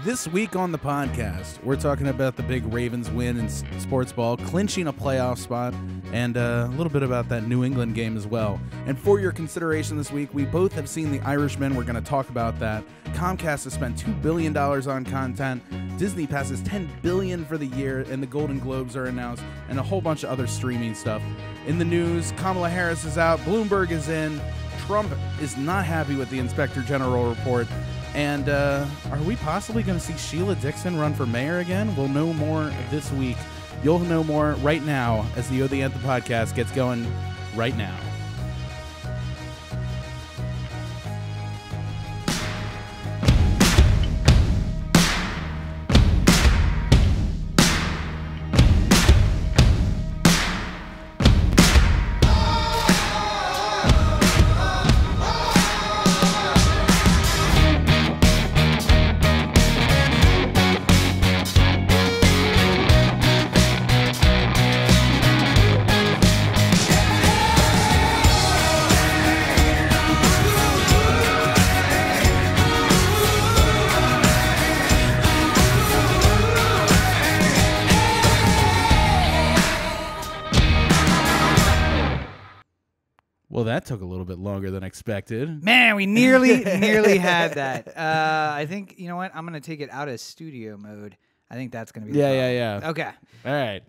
This week on the podcast, we're talking about the big Ravens win in Sportsball, clinching a playoff spot, and a little bit about that New England game as well. And for your consideration this week, we both have seen The Irishman. We're going to talk about that. Comcast has spent $2 billion on content. Disney passes $10 billion for the year, and the Golden Globes are announced, and a whole bunch of other streaming stuff. In the news, Kamala Harris is out, Bloomberg is in, Trump is not happy with the Inspector General report. And are we possibly going to see Sheila Dixon run for mayor again? We'll know more this week. You'll know more right now as the O The Anthem podcast gets going right now. Well, that took a little bit longer than expected. Man, we nearly had that. I think, you know what? I'm going to take it out of studio mode. I think that's going to be the problem. Yeah. Okay. All right.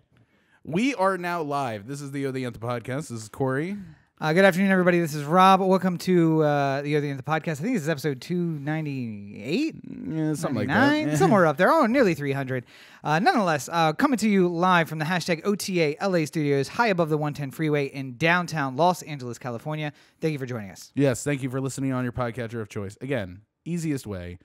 We are now live. This is the O The Anthem podcast. This is Corey. Good afternoon, everybody. This is Rob. Welcome to the O The Anthem podcast. I think this is episode 298? Yeah, something like that. Yeah. Somewhere up there. Oh, nearly 300. Nonetheless, coming to you live from the hashtag OTA LA studios, high above the 110 freeway in downtown Los Angeles, California. Thank you for joining us. Yes, thank you for listening on your podcatcher of choice. Again, easiest way,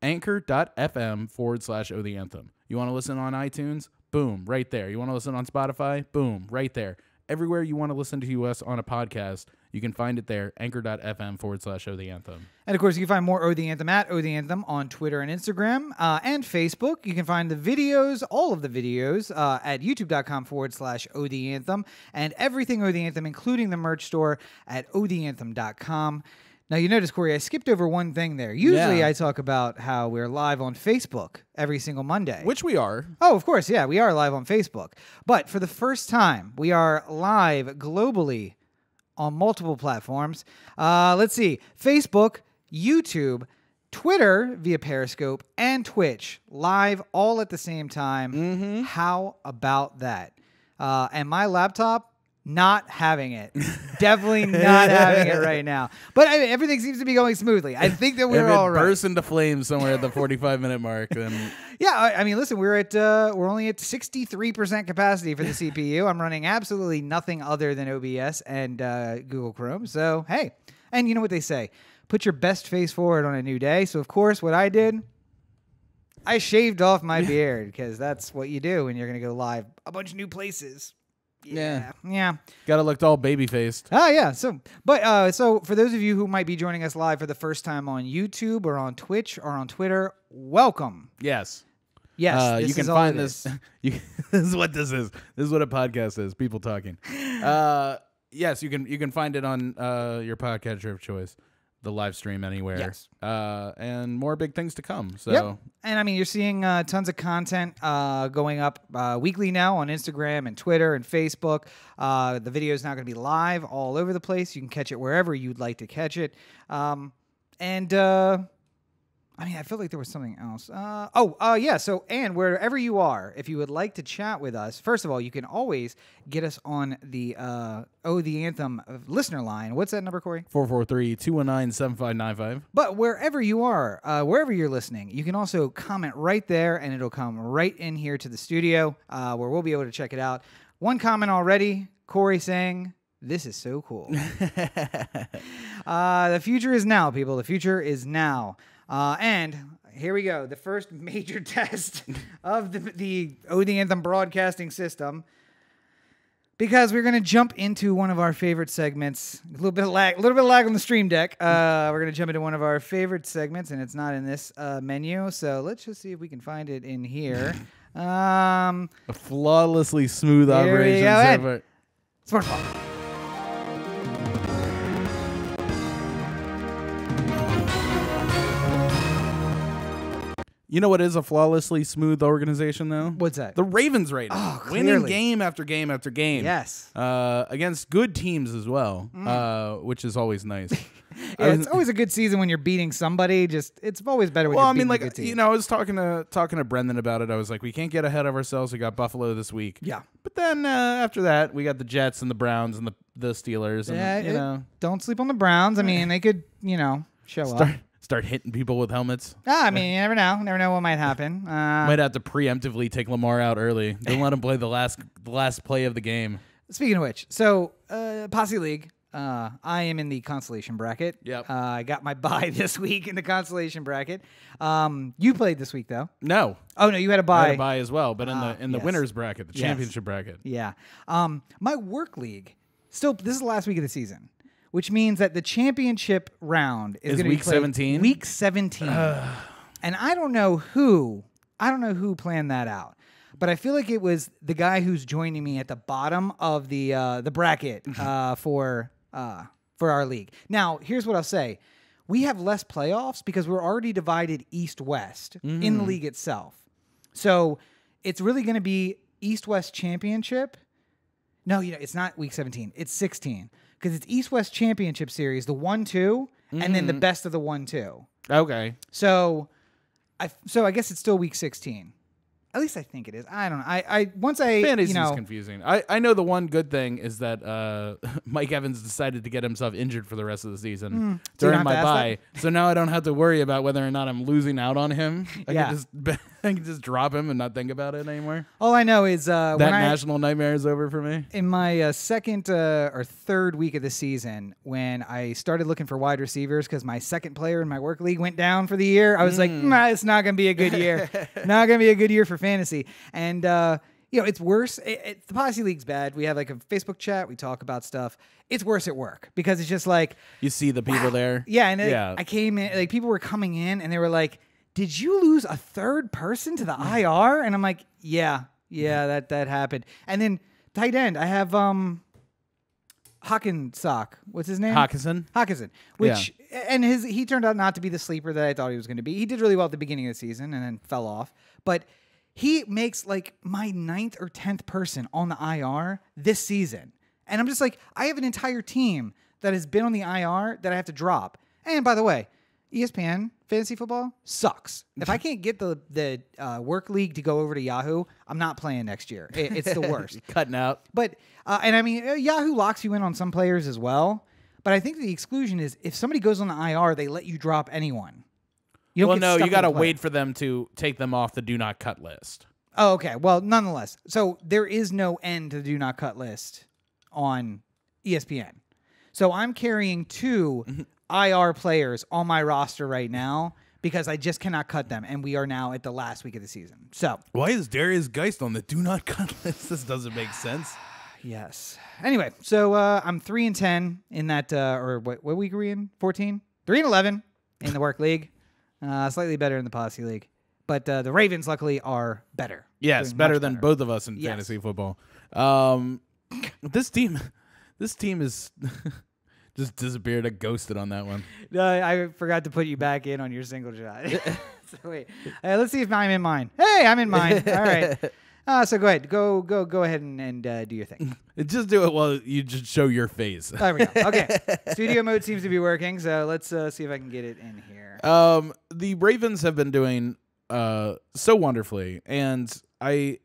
anchor.fm/O The Anthem. You want to listen on iTunes? Boom, right there. You want to listen on Spotify? Boom, right there. Everywhere you want to listen to us on a podcast, you can find it there, anchor.fm/O The Anthem. And, of course, you can find more O The Anthem at O The Anthem on Twitter and Instagram and Facebook. You can find the videos, all of the videos, at youtube.com/O The Anthem, and everything O The Anthem, including the merch store at otheanthem.com. Now, you notice, Corey, I skipped over one thing there. Usually I talk about how we're live on Facebook every single Monday. Which we are. Oh, of course, yeah, we are live on Facebook. But for the first time, we are live globally on multiple platforms. Let's see, Facebook, YouTube, Twitter via Periscope, and Twitch, live all at the same time. Mm-hmm. How about that? And my laptop, not having it. Definitely not having it right now. But everything seems to be going smoothly. I think that we're all right. If it bursts into flames somewhere at the 45-minute mark, then... Yeah, I mean, listen, we're only at 63% capacity for the CPU. I'm running absolutely nothing other than OBS and Google Chrome. So, hey. And you know what they say? Put your best face forward on a new day. So, of course, what I did, I shaved off my beard because that's what you do when you're going to go live a bunch of new places. Yeah. Got to look all baby-faced. Oh, yeah. So for those of you who might be joining us live for the first time on YouTube or on Twitch or on Twitter, welcome. Yes. Yes. You can find this. This is what this is. This is what a podcast is. People talking. Yes, you can find it on your podcatcher of choice. The live stream anywhere. Yes. And more big things to come. So. Yep. And I mean, you're seeing tons of content going up weekly now on Instagram and Twitter and Facebook. The video is now going to be live all over the place. You can catch it wherever you'd like to catch it. I mean, I felt like there was something else. Yeah. So, and wherever you are, if you would like to chat with us, first of all, you can always get us on the O The Anthem listener line. What's that number, Corey? 443-219-7595. But wherever you are, wherever you're listening, you can also comment right there, and it'll come right in here to the studio where we'll be able to check it out. One comment already, Corey saying, "This is so cool." The future is now, people. The future is now. And here we go. The first major test of the O The Anthem broadcasting system. Because we're going to jump into one of our favorite segments. A little bit of lag on the stream deck. We're going to jump into one of our favorite segments, and it's not in this menu. So let's just see if we can find it in here. A flawlessly smooth operation. Sportsball. You know what is a flawlessly smooth organization, though? What's that? The Ravens right now. Oh, winning clearly. game after game after game. Yes. Against good teams as well, which is always nice. Yeah, it's always a good season when you're beating somebody. It's always better when you're beating a good team. I was talking to Brendan about it. I was like, we can't get ahead of ourselves. We got Buffalo this week. Yeah. But then after that, we got the Jets and the Browns and the Steelers. And, Yeah, don't sleep on the Browns. I mean, they could, show up. Start hitting people with helmets. I mean, you never know. Never know what might happen. Might have to preemptively take Lamar out early. Don't let him play the last play of the game. Speaking of which, so Posse League, I am in the consolation bracket. Yep. I got my bye this week in the consolation bracket. You played this week though. No. Oh no, you had a bye. I had a bye as well, but in the yes. winners bracket, the championship bracket. Yeah. My work league. Still, this is the last week of the season, which means that the championship round is going to be week 17. Week 17, and I don't know who planned that out, but I feel like it was the guy who's joining me at the bottom of the bracket for our league. Now, here's what I'll say: we have less playoffs because we're already divided East-West in the league itself. So it's really going to be East-West championship. No, it's not week 17. It's 16 because it's East-West championship series, the 1-2, and then the best of the 1-2. Okay. So I guess it's still week 16. At least I think it is. I don't know. Fantasy is confusing. I know the one good thing is that Mike Evans decided to get himself injured for the rest of the season during my bye. So now I don't have to worry about whether or not I'm losing out on him. I can just drop him and not think about it anymore. All I know is that national nightmare is over for me. In my second or third week of the season, when I started looking for wide receivers because my second player in my work league went down for the year, I was like, it's not going to be a good year. Not going to be a good year for fantasy. And it's worse. The Posse League's bad. We have like a Facebook chat. We talk about stuff. It's worse at work because it's just like you see the people there. Yeah, and I came in, like people were coming in and they were like, "Did you lose a third person to the IR?" And I'm like, "Yeah, that happened." And then tight end, I have Hawkinsock. What's his name? Hawkinson. Which and he turned out not to be the sleeper that I thought he was going to be. He did really well at the beginning of the season and then fell off, but he makes like my 9th or 10th person on the IR this season. And I'm just like, I have an entire team that has been on the IR that I have to drop. And by the way, ESPN fantasy football sucks. If I can't get the work league to go over to Yahoo, I'm not playing next year. It's the worst. Cutting out. But and I mean, Yahoo locks you in on some players as well. But I think the exclusion is if somebody goes on the IR, they let you drop anyone. You got to wait for them to take them off the do not cut list. Oh, okay. Well, nonetheless. So there is no end to the do not cut list on ESPN. So I'm carrying 2 IR players on my roster right now because I just cannot cut them. And we are now at the last week of the season. So why is Darius Geist on the do not cut list? This doesn't make sense. Yes. Anyway, so I'm 3-10 in that, or what week are we in? 14? 3-11 in the work league. Slightly better in the Posse League. But the Ravens, luckily, are better. Yes, better than both of us in fantasy football. This team is just disappeared. I ghosted on that one. I forgot to put you back in on your single shot. So wait, let's see if I'm in mine. Hey, I'm in mine. All right. So go ahead. Go ahead and do your thing. Just do it while you just show your face. There we go. Okay. Studio mode seems to be working, so let's see if I can get it in here. The Ravens have been doing so wonderfully, and I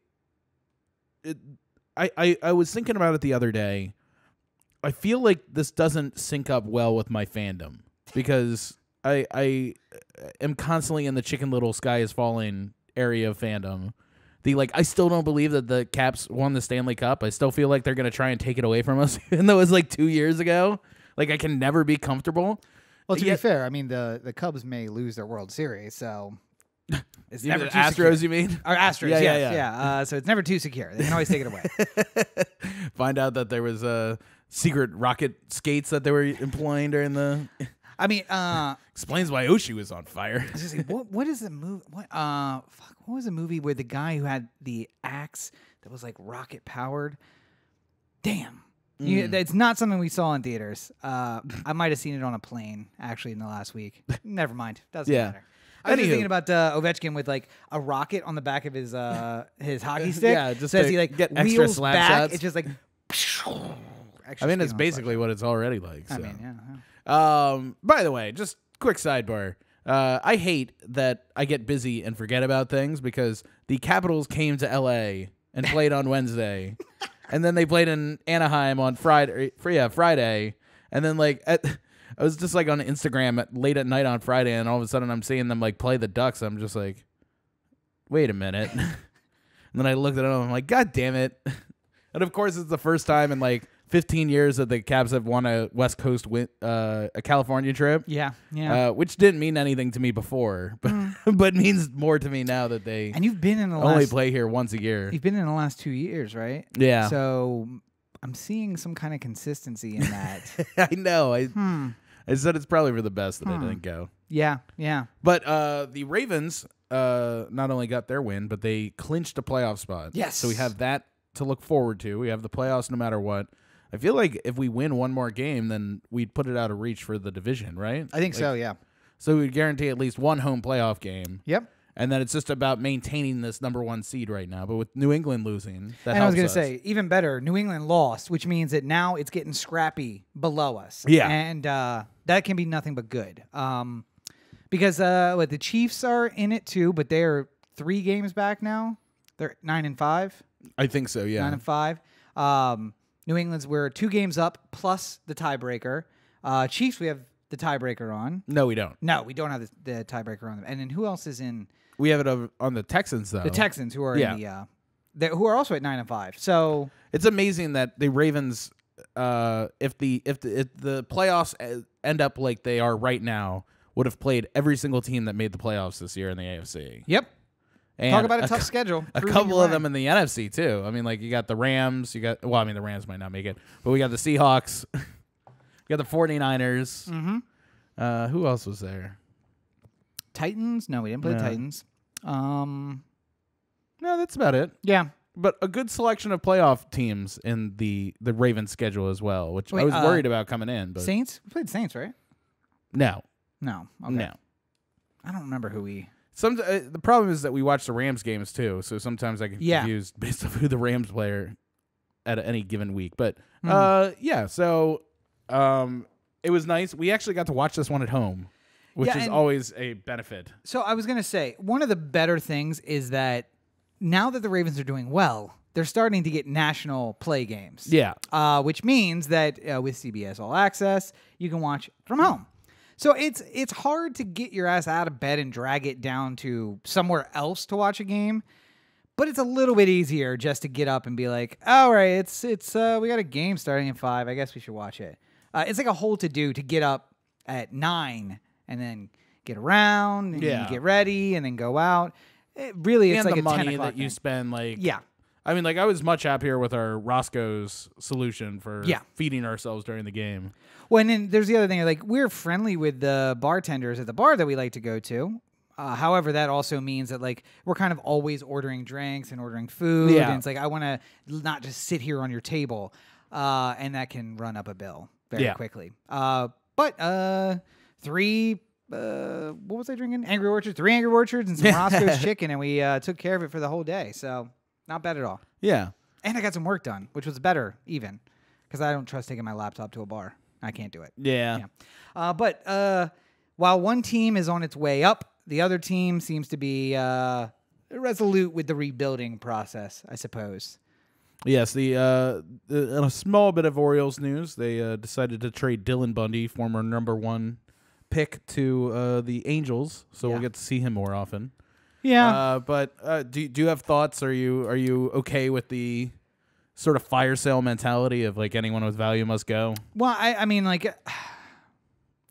was thinking about it the other day. I feel like this doesn't sync up well with my fandom because I am constantly in the Chicken Little Sky is Falling area of fandom. I still don't believe that the Caps won the Stanley Cup. I still feel like they're going to try and take it away from us, even though it was like 2 years ago. Like, I can never be comfortable. Well, to be fair, I mean, the Cubs may lose their World Series, so it's never too Astros, secure. you mean? Or Astros, yeah. So it's never too secure. They can always take it away. Find out that there was secret rocket skates that they were employing during the... I mean, explains why Oshie was on fire. I was just like, what is the movie? What was the movie where the guy who had the axe that was like rocket powered? Damn, it's not something we saw in theaters. I might have seen it on a plane actually in the last week. Never mind, doesn't matter. I was just Anywho. thinking about Ovechkin with like a rocket on the back of his hockey stick. Yeah, just so as to he like get extra wheels slap back, shots. it's just like. I mean, it's basically what it's already like. So. I mean, yeah. By the way, just quick sidebar. I hate that I get busy and forget about things because the Capitals came to L.A. and played on Wednesday, and then they played in Anaheim on Friday, and then like I was just like on Instagram late at night on Friday, and all of a sudden I'm seeing them like play the Ducks. I'm just like, wait a minute, and then I looked at them. I'm like, God damn it! And of course, it's the first time in like 15 years that the Caps have won a West Coast a California trip. Yeah. Which didn't mean anything to me before, but means more to me now that they And you've been in the only play here once a year. You've been in the last 2 years, right? Yeah. So I'm seeing some kind of consistency in that. I know. I said it's probably for the best that I didn't go. Yeah. But the Ravens not only got their win, but they clinched a playoff spot. Yes. So we have that to look forward to. We have the playoffs no matter what. I feel like if we win one more game, then we'd put it out of reach for the division, right? I think so, yeah. So we'd guarantee at least one home playoff game. Yep. And then it's just about maintaining this number one seed right now. But with New England losing, that And I was helps going to us. say, even better, New England lost, which means that now it's getting scrappy below us. Yeah. And that can be nothing but good. Because the Chiefs are in it too, but they're 3 games back now. They're 9-5. I think so, yeah. 9-5. New England's we're 2 games up plus the tiebreaker. Chiefs, we have the tiebreaker on. No, we don't. No, we don't have the tiebreaker on them. And then who else is in? We have it on the Texans, though. The Texans, who are in who are also at 9-5. So it's amazing that the Ravens, if the playoffs end up like they are right now, would have played every single team that made the playoffs this year in the AFC. Yep. And Talk about a tough schedule. A couple of them in the NFC too. I mean, like you got the Rams. The Rams might not make it, but we got the Seahawks. You got the 49ers. Mm-hmm. Who else was there? Titans? No, we didn't play the Titans. No, that's about it. Yeah. But a good selection of playoff teams in the Ravens schedule as well, which Wait, I was worried about coming in. But Saints? We played Saints, right? No. No. Okay. No. I don't remember who we... The problem is that we watch the Rams games too, so sometimes I get confused based on who the Rams play at any given week. But so it was nice. We actually got to watch this one at home, which is always a benefit. So I was going to say, one of the better things is that now that the Ravens are doing well, they're starting to get national play games. Yeah. Which means that with CBS All Access, you can watch from home. So it's hard to get your ass out of bed and drag it down to somewhere else to watch a game, but it's a little bit easier just to get up and be like, all right, it's we got a game starting at 5. I guess we should watch it. It's like a whole to do to get up at 9 and then get around and get ready and then go out. It's and like the a money 10 o'clock that you thing. spend, I mean, I was much happier with our Roscoe's solution for feeding ourselves during the game. Well, and then there's the other thing. Like, we're friendly with the bartenders at the bar that we like to go to. However, that also means that, like, we're kind of always ordering drinks and ordering food. Yeah. And it's like, I want to not just sit here on your table. And that can run up a bill very quickly. But 3... what was I drinking? Angry Orchards. 3 Angry Orchards and some Roscoe's chicken. And we took care of it for the whole day. So, not bad at all. Yeah. And I got some work done, which was better even. Because I don't trust taking my laptop to a bar. I can't do it. Yeah. But while one team is on its way up, the other team seems to be resolute with the rebuilding process, I suppose. Yes, in a small bit of Orioles news, they decided to trade Dylan Bundy, former number 1 pick, to the Angels, so we'll get to see him more often. Yeah. But do you have thoughts? Are you okay with the sort of fire sale mentality of like anyone with value must go? Well, I mean, like,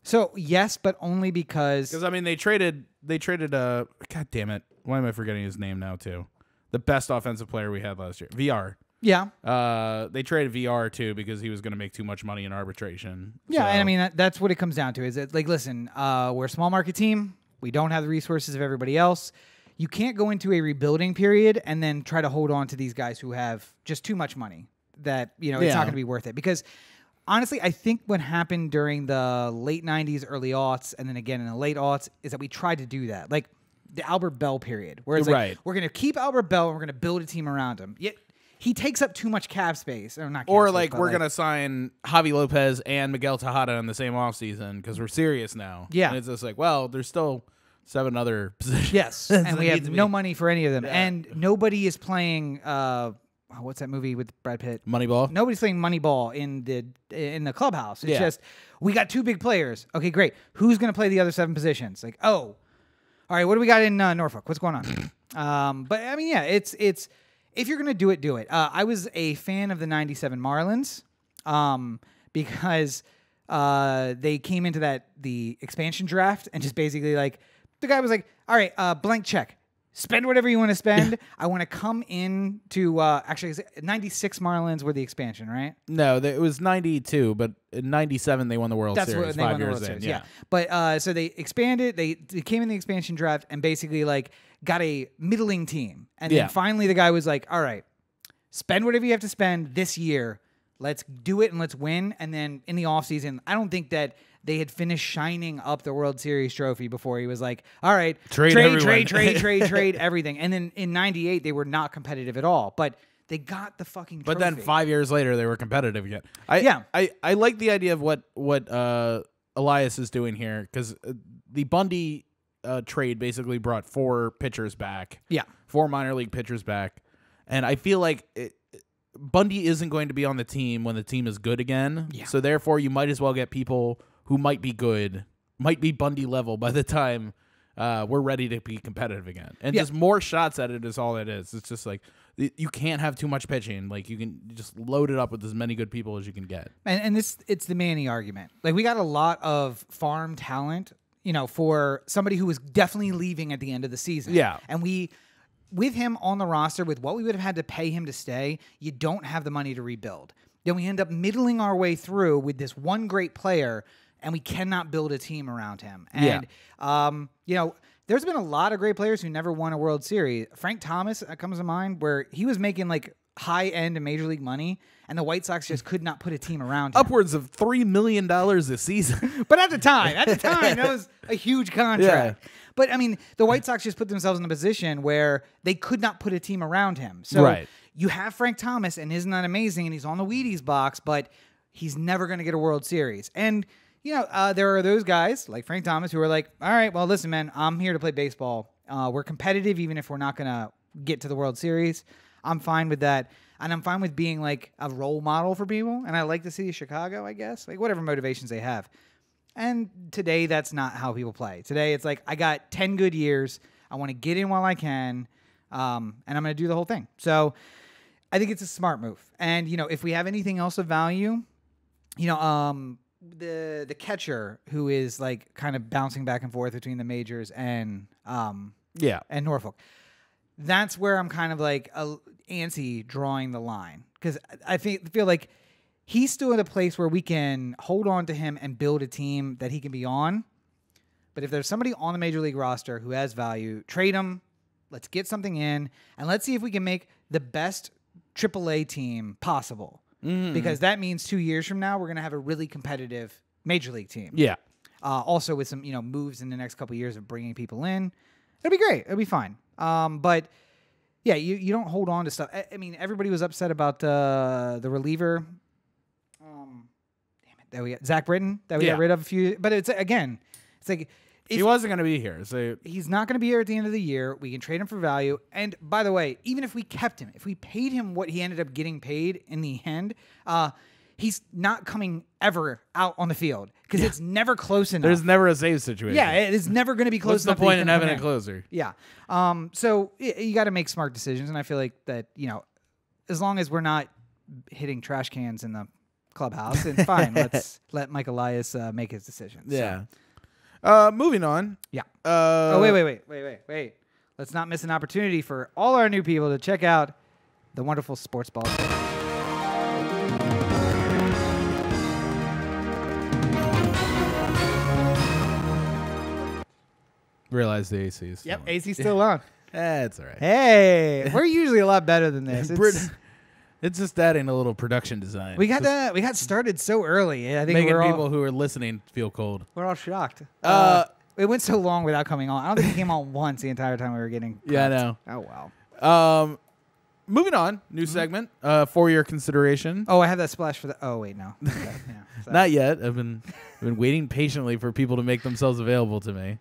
so yes, but only because I mean they traded God damn it, why am I forgetting his name now too? The best offensive player we had last year, VR. Yeah. They traded VR too because he was going to make too much money in arbitration. Yeah, So- and I mean that's what it comes down to. Is that, like, listen, we're a small market team. We don't have the resources of everybody else. You can't go into a rebuilding period and then try to hold on to these guys who have just too much money that, it's not going to be worth it. Because honestly, I think what happened during the late 90s, early aughts, and then again in the late aughts is that we tried to do that. Like the Albert Bell period, where it's like, we're going to keep Albert Bell and we're going to build a team around him. Yet he takes up too much cap space. Or not cap or space, like but we're going to sign Javi Lopez and Miguel Tejada in the same offseason because we're serious now. Yeah. And it's just like, well, there's still 7 other positions. Yes, and we have no be. money for any of them. Yeah. And nobody is playing, what's that movie with Brad Pitt? Moneyball. Nobody's playing Moneyball in the clubhouse. It's just, we got 2 big players. Okay, great. Who's going to play the other 7 positions? Like, all right, what do we got in Norfolk? What's going on? But, I mean, yeah, it's if you're going to do it, do it. I was a fan of the 97 Marlins because they came into the expansion draft and just basically like, the guy was like, all right, blank check. Spend whatever you want to spend. I want to come in to actually 96 Marlins were the expansion, right? No, it was 92, but in 97 they won the World Series. That's what they won the World Series. Yeah. But so they expanded. They came in the expansion draft and basically like got a middling team. And then finally the guy was like, all right, spend whatever you have to spend this year. Let's do it and let's win. And then in the offseason, I don't think that they had finished shining up the World Series trophy before he was like, all right, trade everything. And then in 98, they were not competitive at all. But they got the fucking trophy. But then 5 years later, they were competitive again. I like the idea of what Elias is doing here because the Bundy trade basically brought 4 pitchers back. Yeah. 4 minor league pitchers back. And I feel like Bundy isn't going to be on the team when the team is good again. Yeah. So therefore, you might as well get people who might be good, might be Bundy level by the time we're ready to be competitive again. And just more shots at it is all it is. It's just like you can't have too much pitching. Like you can just load it up with as many good people as you can get. And it's the Manny argument. Like we got a lot of farm talent, for somebody who was definitely leaving at the end of the season. Yeah. And with him on the roster, with what we would have had to pay him to stay, you don't have the money to rebuild. Then we end up middling our way through with this one great player, and we cannot build a team around him. And, there's been a lot of great players who never won a World Series. Frank Thomas comes to mind, where he was making like high-end Major League money, and the White Sox just could not put a team around him. Upwards of $3 million this season. But at the time, that was a huge contract. Yeah. But, I mean, the White Sox just put themselves in a position where they could not put a team around him. So you have Frank Thomas, and isn't that amazing? And he's on the Wheaties box, but he's never going to get a World Series. And, there are those guys like Frank Thomas who are like, all right, well, listen, man, I'm here to play baseball. We're competitive even if we're not going to get to the World Series. I'm fine with that. And I'm fine with being like a role model for people. And I like the city of Chicago, I guess. Like whatever motivations they have. And today, that's not how people play. Today, it's like, I got 10 good years. I want to get in while I can. And I'm going to do the whole thing. So I think it's a smart move. And, if we have anything else of value, the catcher who is like kind of bouncing back and forth between the majors and Norfolk. That's where I'm kind of like antsy drawing the line. Because I feel like he's still at a place where we can hold on to him and build a team that he can be on. But if there's somebody on the Major League roster who has value, trade him. Let's get something in. And let's see if we can make the best AAA team possible. Mm. Because that means 2 years from now, we're going to have a really competitive Major League team. Yeah. Also with some, moves in the next couple of years of bringing people in. It'll be great. It'll be fine. But yeah, you don't hold on to stuff. I mean, everybody was upset about the reliever. That we got Zach Britton that we got rid of a few. But it's like he wasn't going to be here, so he's not going to be here at the end of the year. We can trade him for value. And by the way, even if we kept him, if we paid him what he ended up getting paid in the end, he's not coming ever out on the field because it's never close enough. There's never a save situation. Yeah, it is never going to be close enough. What's the point in having a closer? Yeah. So you got to make smart decisions, and I feel like that as long as we're not hitting trash cans in the clubhouse, then fine. Let's let Mike Elias make his decisions. Yeah. Moving on. Yeah. Wait. Let's not miss an opportunity for all our new people to check out the wonderful Sportsball. Realize the AC is AC's still on. It's all right. Hey, we're usually a lot better than this. It's just adding a little production design. We got started so early. I think making people who are listening feel cold. We're all shocked. It went so long without coming on. I don't think it came on once the entire time we were getting prepped. Yeah, I know. Oh, wow. Moving on, new segment for your consideration. Oh, I have that splash for the... Oh, wait, no. Okay, yeah, Not yet. I've been waiting patiently for people to make themselves available to me.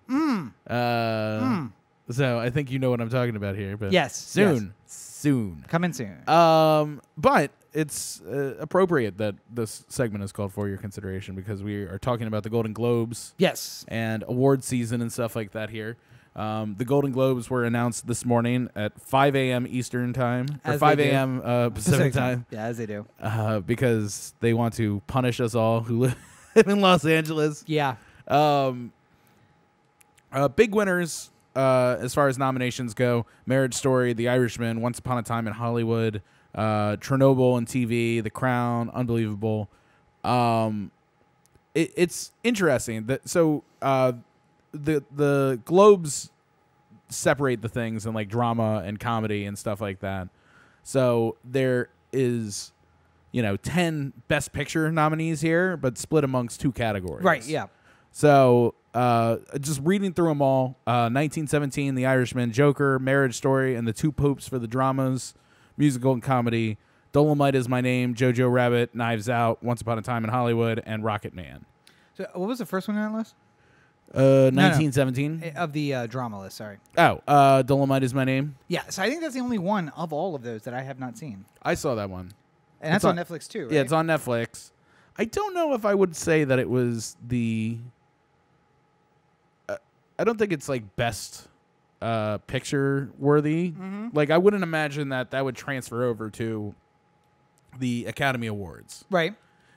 So I think you know what I'm talking about here. But yes. Soon. Coming soon. But it's appropriate that this segment is called For Your Consideration because we are talking about the Golden Globes. Yes. And award season and stuff like that here. The Golden Globes were announced this morning at 5 a.m. Eastern time, or 5 a.m. Pacific time. Yeah, as they do. Because they want to punish us all who live in Los Angeles. Yeah. Big winners as far as nominations go: Marriage Story, The Irishman, Once Upon a Time in Hollywood, Chernobyl and TV, The Crown, Unbelievable. It's interesting that the Globes separate the things in like drama and comedy and stuff like that. So there is, 10 Best Picture nominees here, but split amongst 2 categories. Right, yeah. So just reading through them all, 1917, The Irishman, Joker, Marriage Story, and The Two Popes for the dramas, musical and comedy, Dolomite Is My Name, Jojo Rabbit, Knives Out, Once Upon a Time in Hollywood, and Rocket Man. So what was the first one on that list? 1917. Of the drama list, sorry. Oh, Dolomite Is My Name. Yeah, so I think that's the only one of all of those that I have not seen. I saw that one. And that's on Netflix too, right? Yeah, it's on Netflix. I don't know if I would say that it was the... I don't think it's like best picture worthy. Mm-hmm. Like I wouldn't imagine that would transfer over to the Academy Awards. Right.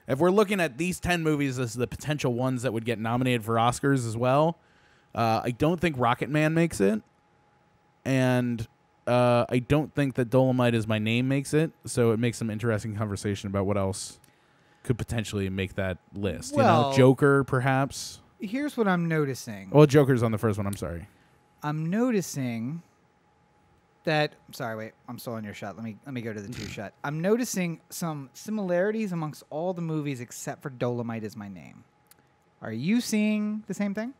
If we're looking at these 10 movies as the potential ones that would get nominated for Oscars as well, I don't think Rocket Man makes it. And I don't think that Dolomite Is My Name makes it. So it makes some interesting conversation about what else could potentially make that list. Well, Joker, perhaps. Here's what I'm noticing. Well, Joker's on the first one. I'm sorry. I'm noticing that... Sorry, wait. I'm still on your shot. Let me go to the 2 shot. I'm noticing some similarities amongst all the movies except for Dolomite Is My Name. Are you seeing the same thing?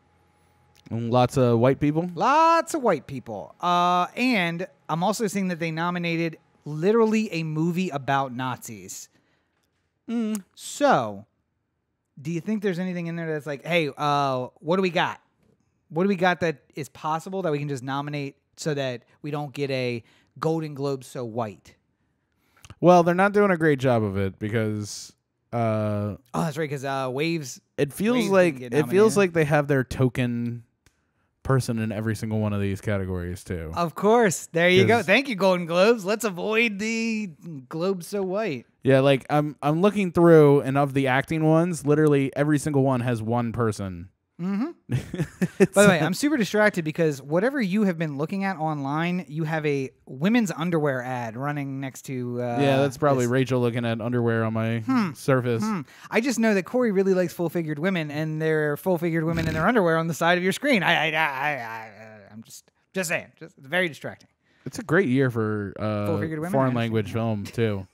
Lots of white people? Lots of white people. And I'm also seeing that they nominated literally a movie about Nazis. So, do you think there's anything in there that's like, hey, what do we got? What do we got that is possible that we can just nominate so that we don't get a Golden Globe so white? Well, they're not doing a great job of it because... oh, that's right, because Waves... It feels like they have their token person in every single one of these categories, too. Of course. There you go. Thank you, Golden Globes. Let's avoid the Globe so white. Yeah, like I'm looking through, and of the acting ones, literally every single one has one person. Mm-hmm. By the way, I'm super distracted because whatever you have been looking at online, you have a women's underwear ad running next to... yeah, that's probably Rachel looking at underwear on my surface. I just know that Corey really likes full-figured women, and there are full-figured women in their underwear on the side of your screen. I'm just saying. It's very distracting. It's a great year for foreign language film, too.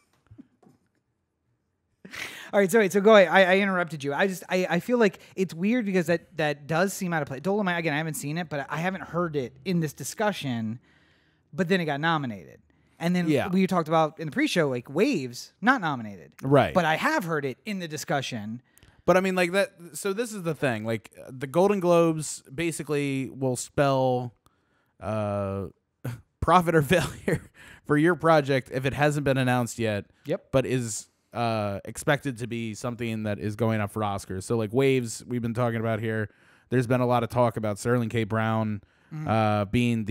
All right, so go ahead. I interrupted you. I feel like it's weird because that does seem out of place. Dolomite, again, I haven't seen it, but I haven't heard it in this discussion. But then it got nominated. And then we talked about in the pre-show, like Waves, not nominated. Right. But I have heard it in the discussion. But I mean, like that. So this is the thing. Like the Golden Globes basically will spell profit or failure for your project if it hasn't been announced yet. Yep. But is expected to be something that is going up for Oscars. So like Waves, we've been talking about here. There's been a lot of talk about Sterling K. Brown being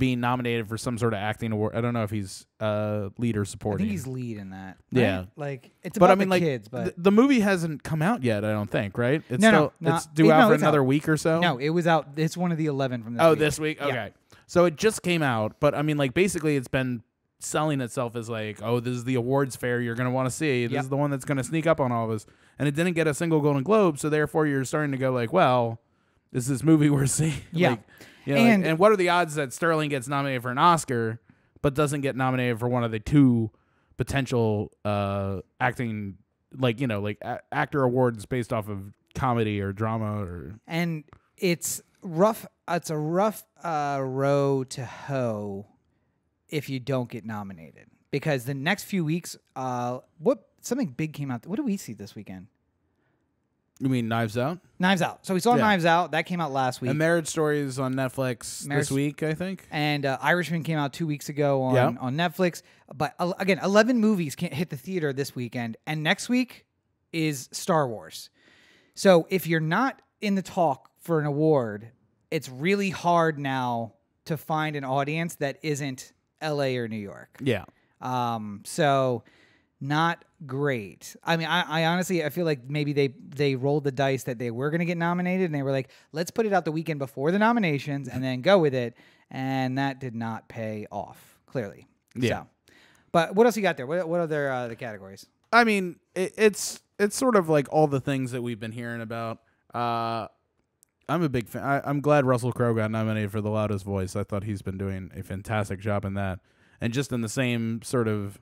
nominated for some sort of acting award. I don't know if he's lead or supporting. I think he's lead in that. Right? Yeah, like it's about the kids. But the movie hasn't come out yet. I don't think. Right? It's it's due out for another week or so. No, it was out. It's one of the 11 from this week. This week. Okay, so it just came out. But I mean, like basically, it's been selling itself as like, oh, this is the awards fair you're going to want to see. This is the one that's going to sneak up on all of us. And it didn't get a single Golden Globe, so therefore you're starting to go like, well, is this movie we're seeing? Yeah. Like, you know, and what are the odds that Sterling gets nominated for an Oscar but doesn't get nominated for one of the 2 potential acting, like, you know, like actor awards based off of comedy or drama and it's rough. It's a rough row to hoe if you don't get nominated, because the next few weeks, something big came out. What did we see this weekend? You mean Knives Out? Knives Out. So we saw Yeah. Knives Out. That came out last week. And Marriage Story is on Netflix this week, I think. And Irishman came out 2 weeks ago on Netflix. But again, 11 movies can't hit the theater this weekend. And next week is Star Wars. So if you're not in the talk for an award, it's really hard now to find an audience that isn't LA or New York. Yeah. So not great. I mean, I honestly, I feel like maybe they rolled the dice that they were going to get nominated, and they were like, let's put it out the weekend before the nominations and then go with it. And that did not pay off, clearly. Yeah. So, but what else you got there? What other the categories? I mean, it's sort of like all the things that we've been hearing about. I'm a big fan. I'm glad Russell Crowe got nominated for The Loudest Voice. I thought he's been doing a fantastic job in that. And just in the same sort of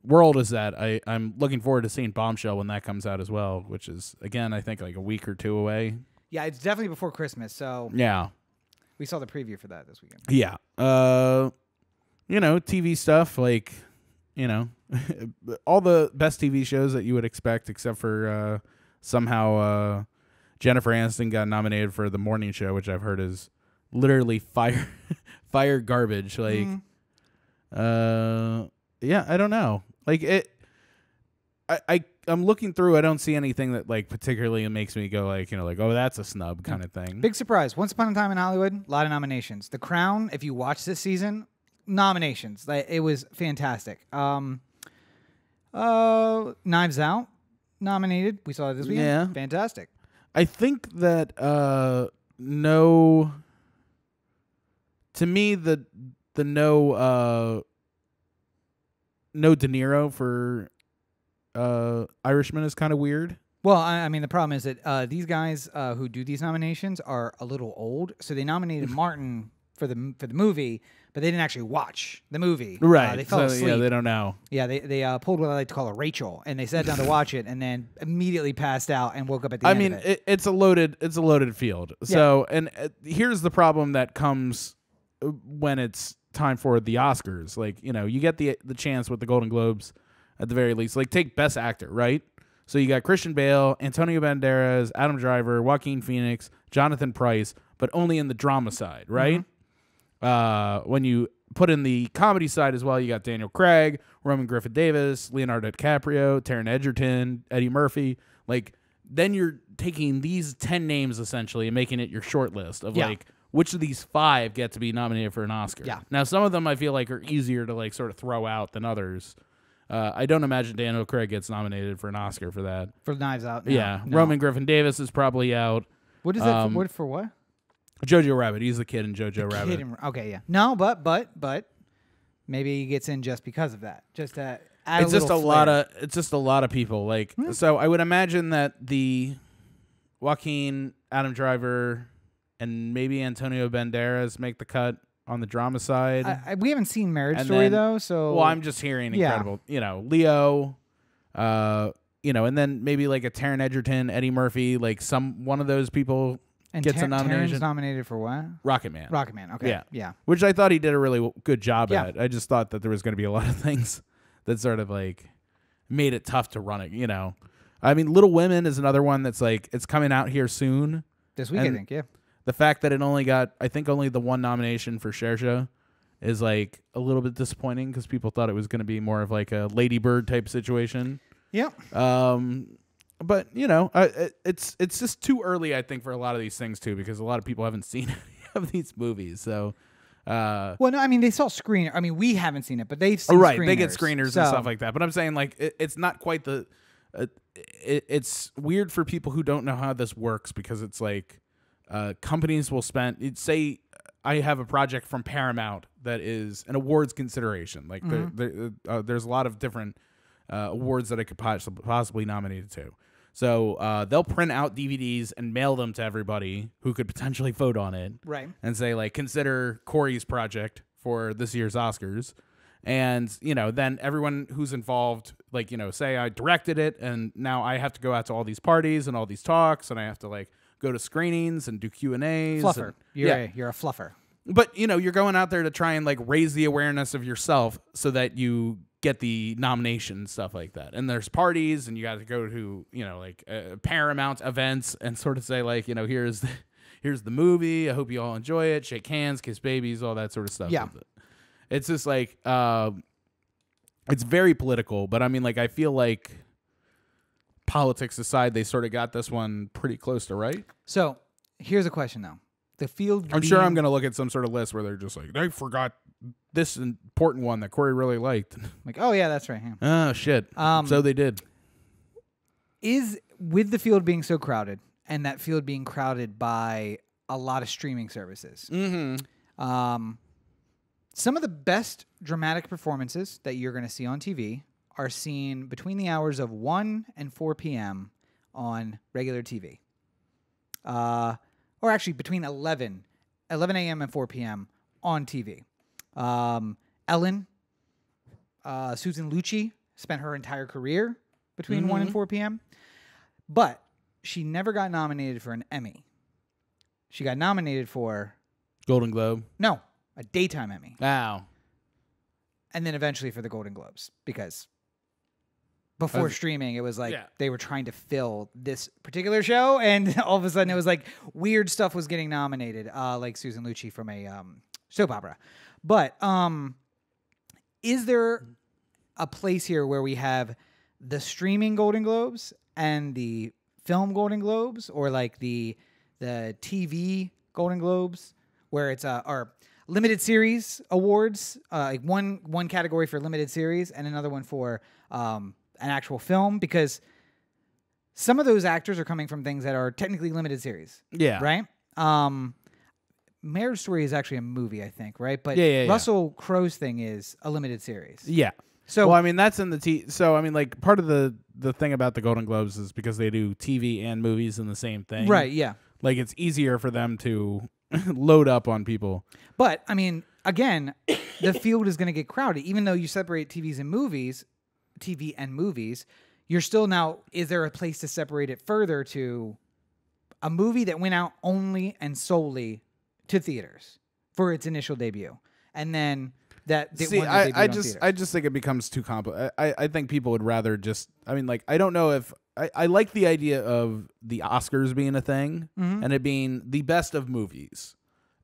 world as that, I'm looking forward to seeing Bombshell when that comes out as well, which is, again, I think like a week or two away. Yeah, it's definitely before Christmas. So yeah, we saw the preview for that this weekend. Yeah. You know, TV stuff, like, you know, all the best TV shows that you would expect, except for somehow Jennifer Aniston got nominated for The Morning Show, which I've heard is literally fire garbage. Like, yeah, I don't know. Like, I'm looking through. I don't see anything that like particularly makes me go like, you know, like, oh, that's a snub kind of thing. Big surprise. Once Upon a Time in Hollywood, a lot of nominations. The Crown, if you watch this season, nominations. Like, it was fantastic. Knives Out, nominated. We saw it this weekend. Yeah. Fantastic. I think that no, to me the no De Niro for Irishman is kind of weird. Well, I mean, the problem is that these guys who do these nominations are a little old, so they nominated Martin for the movie, but they didn't actually watch the movie. Right. They fell asleep. Yeah, they don't know. Yeah, they pulled what I like to call a Rachel, and they sat down to watch it, and then immediately passed out and woke up at the end of it. It's a loaded field. Yeah. So, and here's the problem that comes when it's time for the Oscars. Like, you know, you get the chance with the Golden Globes at the very least. Like, take Best Actor, right? So you got Christian Bale, Antonio Banderas, Adam Driver, Joaquin Phoenix, Jonathan Pryce, but only in the drama side, right? When you put in the comedy side as well, you got Daniel Craig, Roman Griffith Davis, Leonardo DiCaprio, Taron Egerton, Eddie Murphy. Like, then you're taking these 10 names essentially and making it your short list of like, which of these 5 get to be nominated for an Oscar? Yeah. Now, some of them I feel like are easier to like sort of throw out than others. I don't imagine Daniel Craig gets nominated for an Oscar for that. For Knives Out. No, Yeah. no. Roman Griffin Davis is probably out. What is that for what? Jojo Rabbit. He's the kid in Jojo Rabbit. Okay, yeah. No, but maybe he gets in just because of that. Just to add It's a just a little lot flair. of people. Like, so I would imagine that the Joaquin, Adam Driver, and maybe Antonio Banderas make the cut on the drama side. we haven't seen Marriage And Story then- though, so Well, I'm just hearing incredible. You know, Leo, you know, and then maybe like a Taron Egerton, Eddie Murphy, like one of those people and gets a nomination. Taron's nominated for what? Rocket Man. Rocket Man. Okay. Yeah. Which I thought he did a really good job Yeah. at. I just thought that there was going to be a lot of things that sort of like made it tough to run it, you know. I mean, Little Women is another one that's like, it's coming out here soon. This week, And I think. Yeah. The fact that it only got, I think, only the one nomination for Shersha is like a little bit disappointing because people thought it was going to be more of like a Lady Bird type situation. Yep. But you know, it's just too early, I think, for a lot of these things too, because a lot of people haven't seen any of these movies. So, well, no, I mean they saw screener. I mean we haven't seen it, but they've seen. Right, screeners, they get screeners and stuff like that. But I'm saying like it's not quite the. It's weird for people who don't know how this works because it's like companies will spend. Say I have a project from Paramount that is an awards consideration. Like there's a lot of different awards that I could possibly nominate it to. So they'll print out DVDs and mail them to everybody who could potentially vote on it. Right. And say, like, consider Corey's project for this year's Oscars. And, you know, then everyone who's involved, like, you know, say I directed it and now I have to go out to all these parties and all these talks and I have to, like, go to screenings and do Q&As. Fluffer. You're a fluffer. But, you know, you're going out there to try and, like, raise the awareness of yourself so that you get the nomination and stuff like that. And there's parties and you got to go to, you know, like, Paramount events and sort of say, like, you know, here's the movie. I hope you all enjoy it. Shake hands, kiss babies, all that sort of stuff. Yeah. It's just like, it's very political, but I mean, like, I feel like politics aside, they sort of got this one pretty close to right. So here's a question, though. The field. I'm sure I'm going to look at some sort of list where they're just like, they forgot this important one that Corey really liked. Like, oh, yeah, that's right. Yeah. Oh, shit. So they did. Is with the field being so crowded and that field being crowded by a lot of streaming services. Some of the best dramatic performances that you're going to see on TV are seen between the hours of 1 and 4 p.m. on regular TV. Or actually between 11 a.m. and 4 p.m. on TV. Ellen, Susan Lucci spent her entire career between 1 and 4 p.m. But she never got nominated for an Emmy. She got nominated for... Golden Globe? No. A daytime Emmy. Wow. And then eventually for the Golden Globes. Because before streaming, it was like they were trying to fill this particular show. And all of a sudden, it was like weird stuff was getting nominated. Like Susan Lucci from a soap opera. But is there a place here where we have the streaming Golden Globes and the film Golden Globes? Or like the TV Golden Globes? Where it's or limited series awards, like one category for limited series and another one for an actual film, because some of those actors are coming from things that are technically limited series. Yeah. Right? Marriage Story is actually a movie, I think, right? But Russell Crowe's thing is a limited series. Yeah. So, well, I mean, that's in the so, I mean, like, part of the thing about the Golden Globes is because they do TV and movies in the same thing. Right, yeah. Like, it's easier for them to load up on people. But, I mean, again, the field is going to get crowded. Even though you separate TV and movies, you're still now, is there a place to separate it further to a movie that went out only and solely to theaters for its initial debut? And then that... I just think it becomes too complicated. I think people would rather just... I mean, like, I don't know if... I like the idea of the Oscars being a thing and it being the best of movies.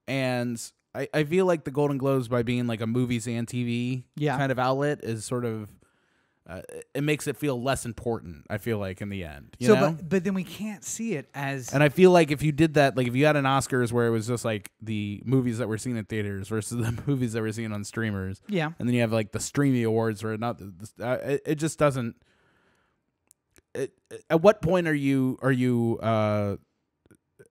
And I feel like the Golden Globes, by being like a movies and TV kind of outlet, is sort of... it makes it feel less important, I feel like, in the end. You know? But then we can't see it as... And I feel like if you did that, like if you had an Oscars where it was just like the movies that we're seeing in theaters versus the movies that we're seeing on streamers. Yeah. And then you have like the streaming awards where it just doesn't... at what point are you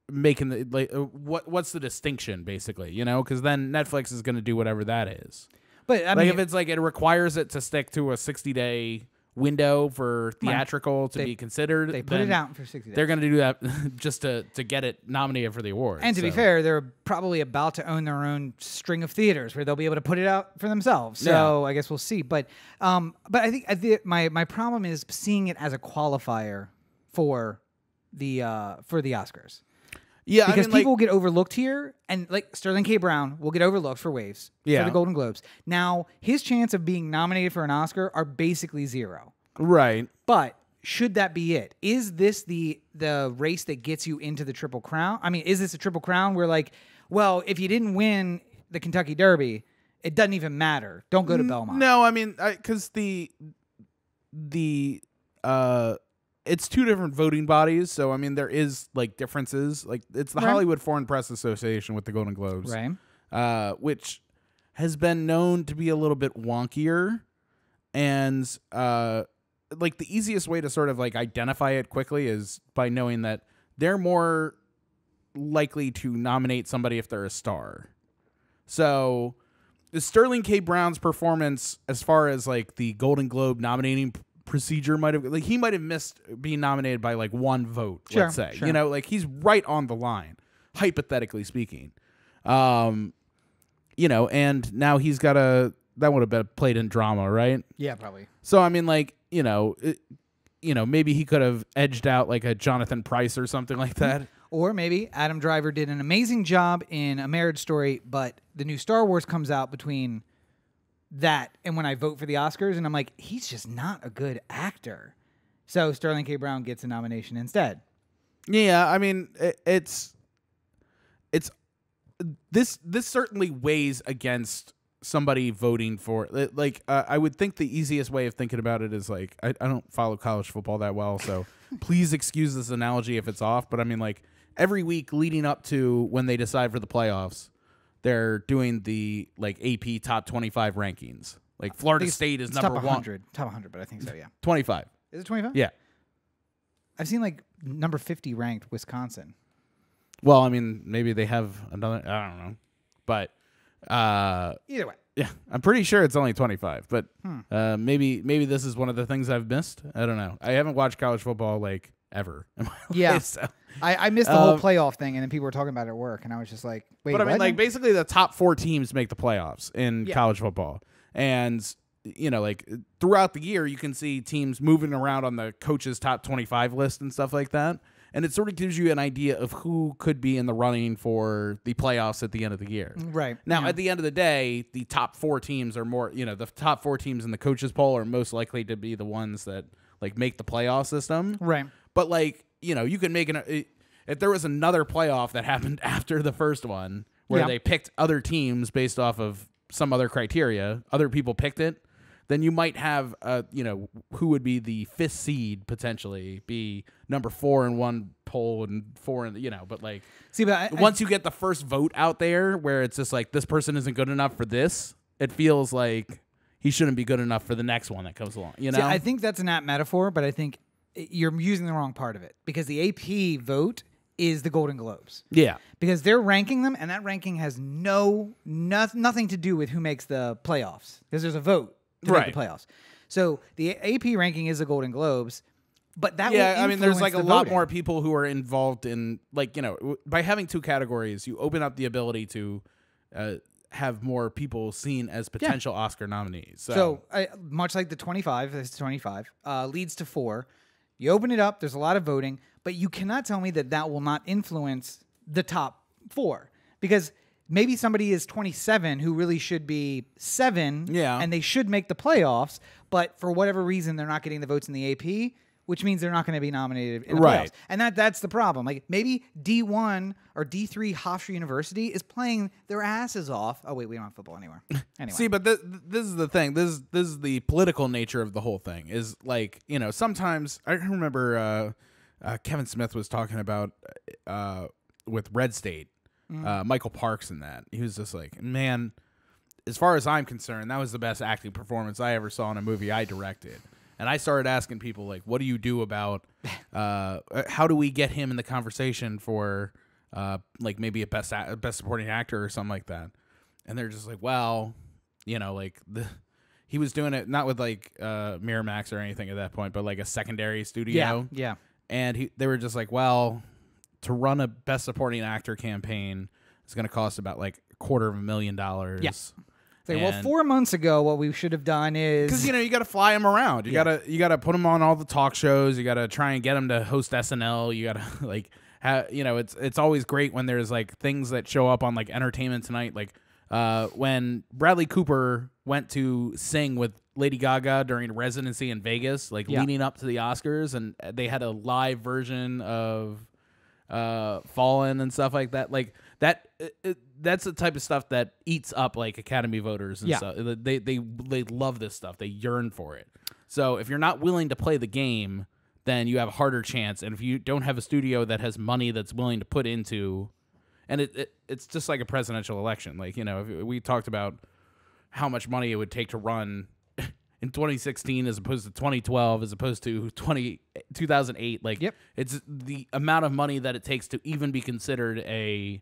making the like what's the distinction, basically, you know? Because then Netflix is going to do whatever that is. But I mean, if it's like it requires it to stick to a 60-day window for theatrical to be considered, they put it out for 60 days. They're going to do that just to get it nominated for the award. And to be fair, they're probably about to own their own string of theaters where they'll be able to put it out for themselves. So I guess we'll see. But I think my problem is seeing it as a qualifier for the Oscars. Yeah, because people will get overlooked here, and like Sterling K. Brown will get overlooked for Waves for the Golden Globes. Now, his chance of being nominated for an Oscar are basically zero. Right. But should that be it? Is this the race that gets you into the Triple Crown? I mean, is this a Triple Crown where, like, well, if you didn't win the Kentucky Derby, it doesn't even matter. Don't go to Belmont. No, I mean, because it's two different voting bodies, so I mean there is like differences. Like it's the Hollywood Foreign Press Association with the Golden Globes, right? Which has been known to be a little bit wonkier, and like the easiest way to sort of like identify it quickly is by knowing that they're more likely to nominate somebody if they're a star. So Sterling K. Brown's performance, as far as like the Golden Globe nominating procedure, might have missed being nominated by like one vote, let's say. You know, like he's right on the line, hypothetically speaking. You know, and now he's got to that would have been played in drama, right? Yeah, probably. So I mean, like, maybe he could have edged out like a Jonathan Pryce or something like that. Or maybe Adam Driver did an amazing job in A Marriage Story, but the new Star Wars comes out between that and when I vote for the Oscars, and I'm like, he's just not a good actor. So Sterling K. Brown gets a nomination instead. Yeah, I mean, it's this certainly weighs against somebody voting for, like, I would think the easiest way of thinking about it is like, I don't follow college football that well, so please excuse this analogy if it's off, but I mean, like, every week leading up to when they decide for the playoffs, they're doing the like AP top 25 rankings. Like Florida State is number top 100. Top 100, but I think so, yeah. 25. Is it 25? Yeah. I've seen like number 50 ranked Wisconsin. Well, I mean, maybe they have another, I don't know. But either way. Yeah, I'm pretty sure it's only 25, but maybe this is one of the things I've missed. I don't know. I haven't watched college football like ever in my life, so. I missed the whole playoff thing, and then people were talking about it at work, and I was just like, wait, but I mean, what? like, basically the top 4 teams make the playoffs in college football. And, like, throughout the year, you can see teams moving around on the coach's top 25 list and stuff like that. And it sort of gives you an idea of who could be in the running for the playoffs at the end of the year. Right. Now, at the end of the day, the top 4 teams are more, the top 4 teams in the coaches poll are most likely to be the ones that, like, make the playoff system. Right. But, like, you can make if there was another playoff that happened after the first one where they picked other teams based off of some other criteria, other people picked it, then you might have, who would be the 5th seed potentially be number 4 in one poll and 4 in, but like, see, but once you get the first vote out there where it's just like, this person isn't good enough for this, it feels like he shouldn't be good enough for the next one that comes along, See, I think that's an apt metaphor, but I think you're using the wrong part of it because the AP vote is the Golden Globes. Yeah. Because they're ranking them, and that ranking has nothing to do with who makes the playoffs because there's a vote to make the playoffs. So the AP ranking is the Golden Globes, but that will I mean, there's like a lot voting. more people who are involved in, like, by having 2 categories, you open up the ability to have more people seen as potential Oscar nominees. So much like the 25 leads to 4. You open it up, there's a lot of voting, but you cannot tell me that will not influence the top 4 because maybe somebody is 27 who really should be 7 and they should make the playoffs, but for whatever reason, they're not getting the votes in the AP, which means they're not going to be nominated in the playoffs. And that's the problem. Like maybe D1 or D3 Hofstra University is playing their asses off. Oh, wait, we don't have football anymore. Anyway. See, but this is the thing. This is the political nature of the whole thing is like, sometimes I remember Kevin Smith was talking about with Red State, Michael Parks and that. He was just like, man, as far as I'm concerned, that was the best acting performance I ever saw in a movie I directed. And I started asking people, like, what do you do about, how do we get him in the conversation for, like, maybe a best supporting actor or something like that? And they're just like, well, like, he was doing it not with, like, Miramax or anything at that point, but, like, a secondary studio. Yeah. And they were just like, well, to run a best supporting actor campaign is going to cost about, like, $250,000. Yeah. Well, 4 months ago, what we should have done is because you got to fly them around. You gotta put them on all the talk shows. You got to try and get them to host SNL. You got to like, it's always great when there's like things that show up on like Entertainment Tonight. Like when Bradley Cooper went to sing with Lady Gaga during residency in Vegas, like leading up to the Oscars, and they had a live version of Fallen and stuff like that. Like that. That's the type of stuff that eats up like Academy voters and stuff. They love this stuff. They yearn for it. So if you're not willing to play the game, then you have a harder chance. And if you don't have a studio that has money that's willing to put into, and it's just like a presidential election. Like, if we talked about how much money it would take to run in 2016 as opposed to 2012 as opposed to 2008. Like, it's the amount of money that it takes to even be considered a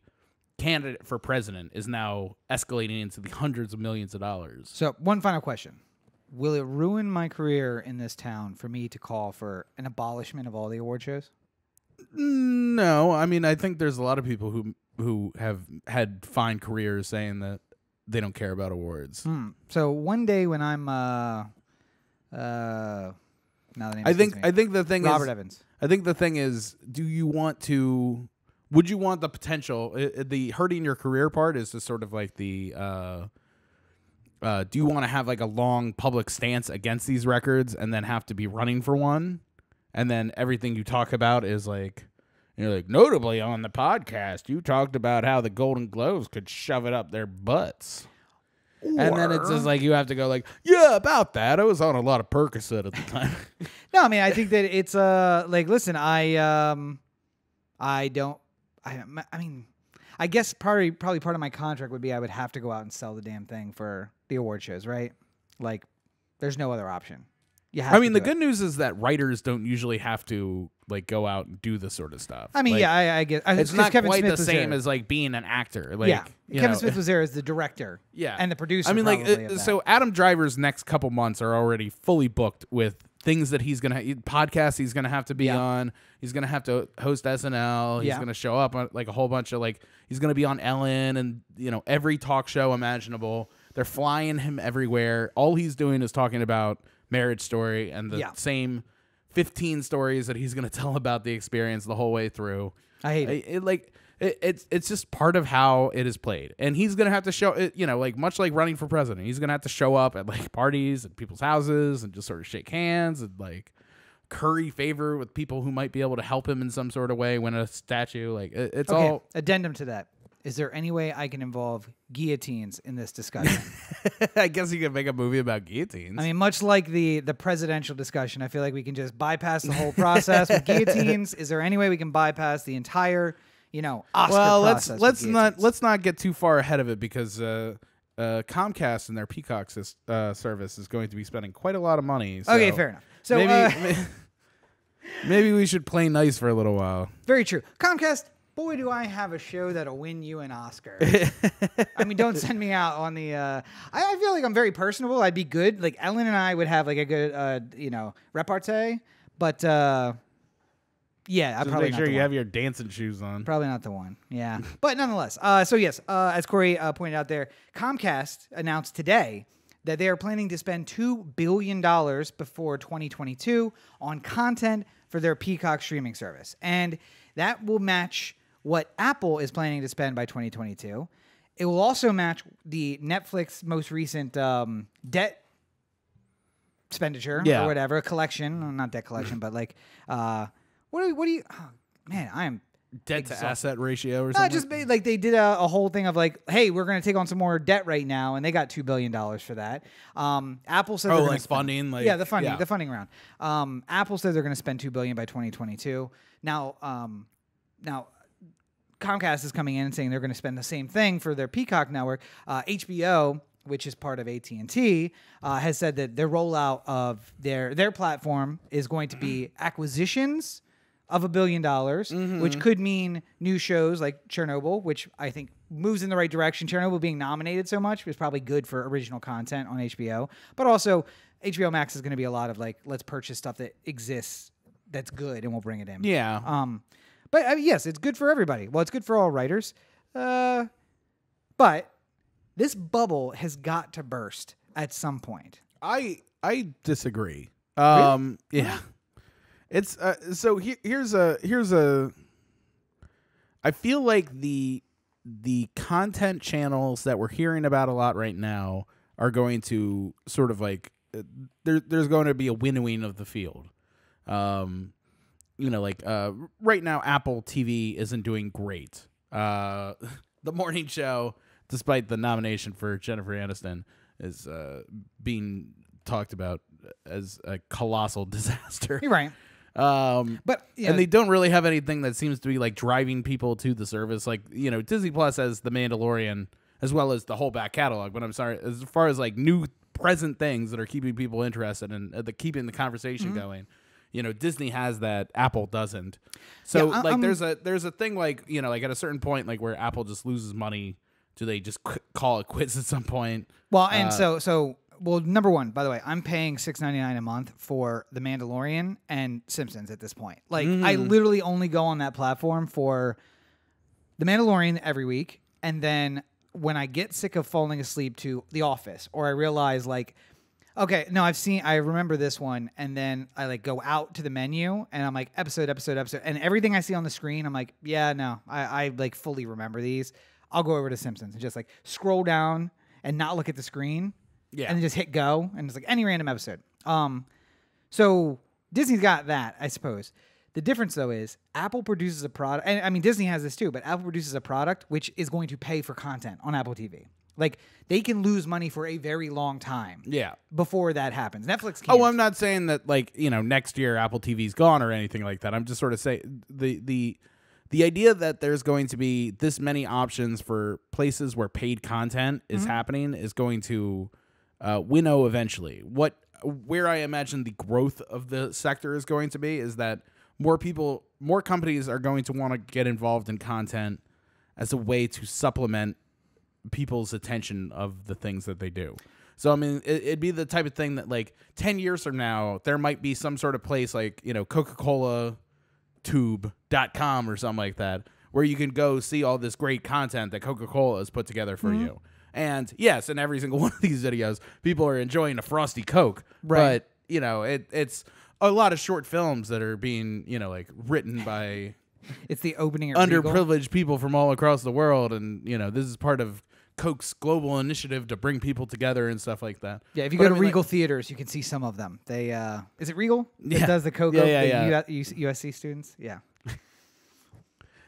candidate for president is now escalating into the hundreds of millions of dollars. So one final question. Will it ruin my career in this town for me to call for an abolishment of all the award shows? No. I mean, I think there's a lot of people who have had fine careers saying that, they don't care about awards. So one day when I'm now the name I think the thing is Robert Evans. I think the thing is, would you want the potential? The hurting your career part is just sort of like the. Do you want to have like a long public stance against these records and then have to be running for one, and then everything you talk about is like, you're like, notably on the podcast, you talked about how the Golden Globes could shove it up their butts. And then it's just like you have to go like, yeah, about that. I was on a lot of Percocet at the time. No, I mean, I think that it's like, listen, I mean, I guess probably part of my contract would be I would have to go out and sell the damn thing for the award shows, right? Like, there's no other option. I mean, the good news is that writers don't usually have to like go out and do this sort of stuff. I mean, like, I get it's not Kevin quite Smith the same as like being an actor. Like, Kevin Smith was there as the director, and the producer. I mean, like, so Adam Driver's next couple months are already fully booked with things that he's gonna podcasts he's gonna have to be on. He's gonna have to host SNL. He's gonna show up on like a whole bunch of like he's gonna be on Ellen and every talk show imaginable. They're flying him everywhere. All he's doing is talking about Marriage Story and the same 15 stories that he's going to tell about the experience the whole way through. I hate it. It's just part of how it is played. And he's going to have to show it, like much like running for president. He's going to have to show up at like parties at people's houses and just sort of shake hands and like curry favor with people who might be able to help him in some sort of way, win a statue. Like it's all addendum to that. Is there any way I can involve guillotines in this discussion? I guess you could make a movie about guillotines. I mean, much like the presidential discussion, I feel like we can just bypass the whole process with guillotines. Is there any way we can bypass the entire, Oscar process? Let's not get too far ahead of it because Comcast and their Peacock service is going to be spending quite a lot of money. So okay, fair enough. So maybe we should play nice for a little while. Very true. Comcast. Boy, do I have a show that'll win you an Oscar. I mean, don't send me out on the... I feel like I'm very personable. I'd be good. Like, Ellen and I would have, like, a good, repartee. But, yeah, I'm probably make sure you have your dancing shoes on. Probably not the one, yeah. But nonetheless, so yes, as Corey pointed out there, Comcast announced today that they are planning to spend $2 billion before 2022 on content for their Peacock streaming service. And that will match what Apple is planning to spend by 2022. It will also match the Netflix most recent debt expenditure or whatever, collection. Not debt collection, but like, what do you, oh, man, I am debt to asset ratio or something? Just like they did a whole thing of like, hey, we're going to take on some more debt right now, and they got $2 billion for that. Apple said they're like funding, like the funding round. Apple said they're going to spend $2 billion by 2022. Now Comcast is coming in and saying they're going to spend the same thing for their Peacock network. HBO, which is part of AT&T, has said that their rollout of their platform is going to be acquisitions of $1 billion, which could mean new shows like Chernobyl, which I think moves in the right direction. Chernobyl being nominated so much is probably good for original content on HBO. But also, HBO Max is going to be a lot of like, let's purchase stuff that exists that's good and we'll bring it in. Yeah. But yes, it's good for everybody. Well, it's good for all writers. But this bubble has got to burst at some point. I disagree. Really? Yeah. It's so here's a I feel like the content channels that we're hearing about a lot right now are going to sort of like there's going to be a winnowing of the field. Right now Apple TV isn't doing great. The morning show, despite the nomination for Jennifer Aniston, is being talked about as a colossal disaster. You're right. And they don't really have anything that seems to be like driving people to the service. Like, Disney Plus has The Mandalorian as well as the whole back catalog. But I'm sorry, as far as like new present things that are keeping people interested and keeping the conversation going, Disney has that, Apple doesn't. So there's a thing like, like at a certain point, like where Apple just loses money, do they just call it quits at some point? Well, and well, number one, by the way, I'm paying $6.99 a month for The Mandalorian and Simpsons at this point. Like, I literally only go on that platform for The Mandalorian every week, and then when I get sick of falling asleep to The Office, or I realize like, okay, no, I remember this one, and then I like go out to the menu, and I'm like episode, and everything I see on the screen, I'm like, yeah, no, I like fully remember these. I'll go over to Simpsons and just like scroll down and not look at the screen, and then just hit go, and it's like any random episode. So Disney's got that, I suppose. The difference, though, is Apple produces a product, and I mean, Disney has this too, but Apple produces a product which is going to pay for content on Apple TV. Like, they can lose money for a very long time before that happens. Netflix can't. Oh, I'm not saying that, like, you know, next year Apple TV's gone or anything like that. I'm just sort of saying the idea that there's going to be this many options for places where paid content is happening is going to winnow eventually. Where I imagine the growth of the sector is going to be is that more companies are going to want to get involved in content as a way to supplement people's attention of the things that they do. So, I mean, it'd be the type of thing that, like, 10 years from now, there might be some sort of place like, you know, Coca-Cola.tube.com or something like that, where you can go see all this great content that Coca-Cola has put together for you. And, yes, in every single one of these videos, people are enjoying a Frosty Coke. Right. But, you know, it's a lot of short films that are being, you know, like, written by... It's the opening at underprivileged people from all across the world, and, you know, this is part of Coke's global initiative to bring people together and stuff like that. Yeah, if you go to Regal theaters, you can see some of them. They is it Regal? Yeah, that does the Coke. USC students. Yeah.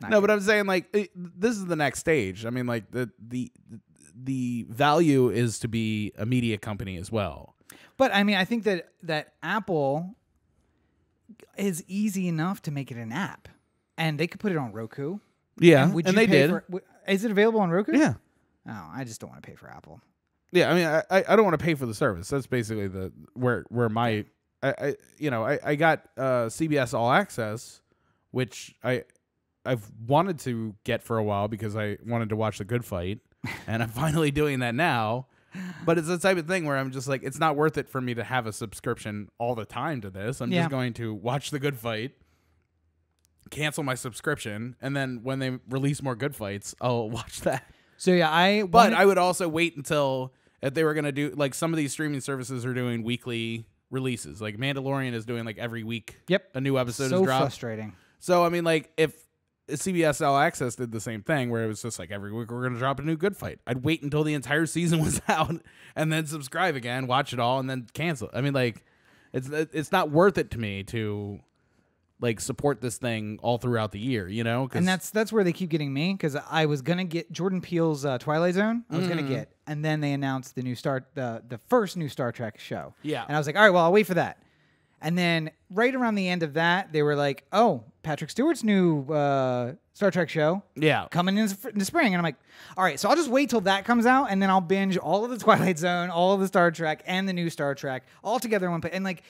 No, but I'm saying, like, this is the next stage. I mean, like, the value is to be a media company as well. But I mean, I think that Apple is easy enough to make it an app, and they could put it on Roku. Yeah, and they did. Is it available on Roku? Yeah. Oh, I just don't want to pay for Apple. Yeah, I mean, I don't want to pay for the service. That's basically where my I got CBS All Access, which I've wanted to get for a while because I wanted to watch The Good Fight, and I'm finally doing that now. But it's the type of thing where I'm just like, it's not worth it for me to have a subscription all the time to this. I'm just going to watch The Good Fight, cancel my subscription, and then when they release more Good Fights, I'll watch that. So yeah, I would also wait until if they were going to do, like, some of these streaming services are doing weekly releases. Like Mandalorian is doing like every week. Yep. A new episode is dropped. So frustrating. So I mean, like, if CBS All Access did the same thing where it was just like every week we're going to drop a new Good Fight, I'd wait until the entire season was out and then subscribe again, watch it all, and then cancel. I mean, like, it's not worth it to me to, like, support this thing all throughout the year, you know? And that's where they keep getting me, because I was gonna get Jordan Peele's Twilight Zone. I was gonna get, and then they announced the first new Star Trek show. Yeah, and I was like, all right, well, I'll wait for that. And then right around the end of that, they were like, oh, Patrick Stewart's new Star Trek show, coming in the spring. And I'm like, all right, so I'll just wait till that comes out, and then I'll binge all of the Twilight Zone, all of the Star Trek, and the new Star Trek all together in one place. And like,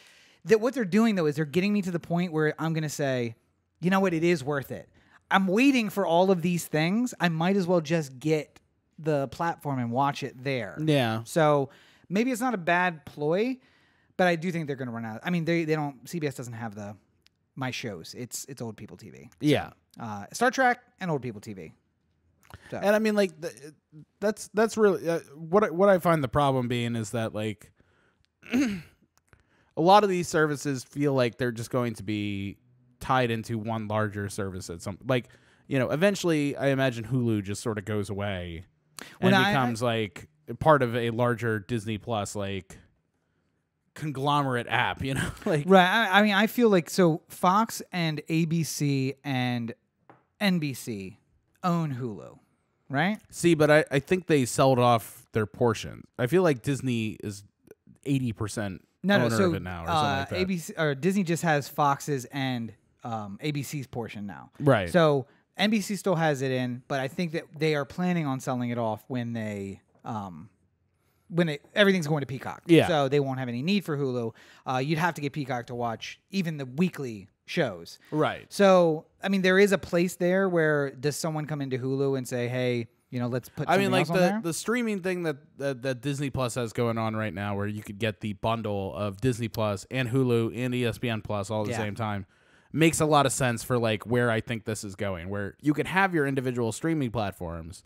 what they're doing, though, is they're getting me to the point where I'm going to say, you know what, it is worth it. I'm waiting for all of these things. I might as well just get the platform and watch it there. Yeah. So maybe it's not a bad ploy, but I do think they're going to run out. I mean, they don't. CBS doesn't have my shows. It's old people TV. So, yeah. Star Trek and old people TV. So. And I mean, like, that's really what I find the problem being is that, like, a lot of these services feel like they're just going to be tied into one larger service at some, like, you know, eventually I imagine Hulu just sort of goes away and becomes like part of a larger Disney Plus, like, conglomerate app, you know? Like, right. I mean, I feel like, so Fox and ABC and NBC own Hulu, right? See, but I think they sold off their portion. I feel like Disney is 80% owner of it now, or something like that. ABC or Disney just has Fox's and ABC's portion now. Right. So NBC still has it in, but I think that they are planning on selling it off when everything's going to Peacock. Yeah. So they won't have any need for Hulu. You'd have to get Peacock to watch even the weekly shows. Right. So, I mean, there is a place there where does someone come into Hulu and say, hey, you know, let's put something else on there? The streaming thing that Disney Plus has going on right now, where you could get the bundle of Disney Plus and Hulu and ESPN Plus all at the same time, makes a lot of sense for, like, where I think this is going, where you could have your individual streaming platforms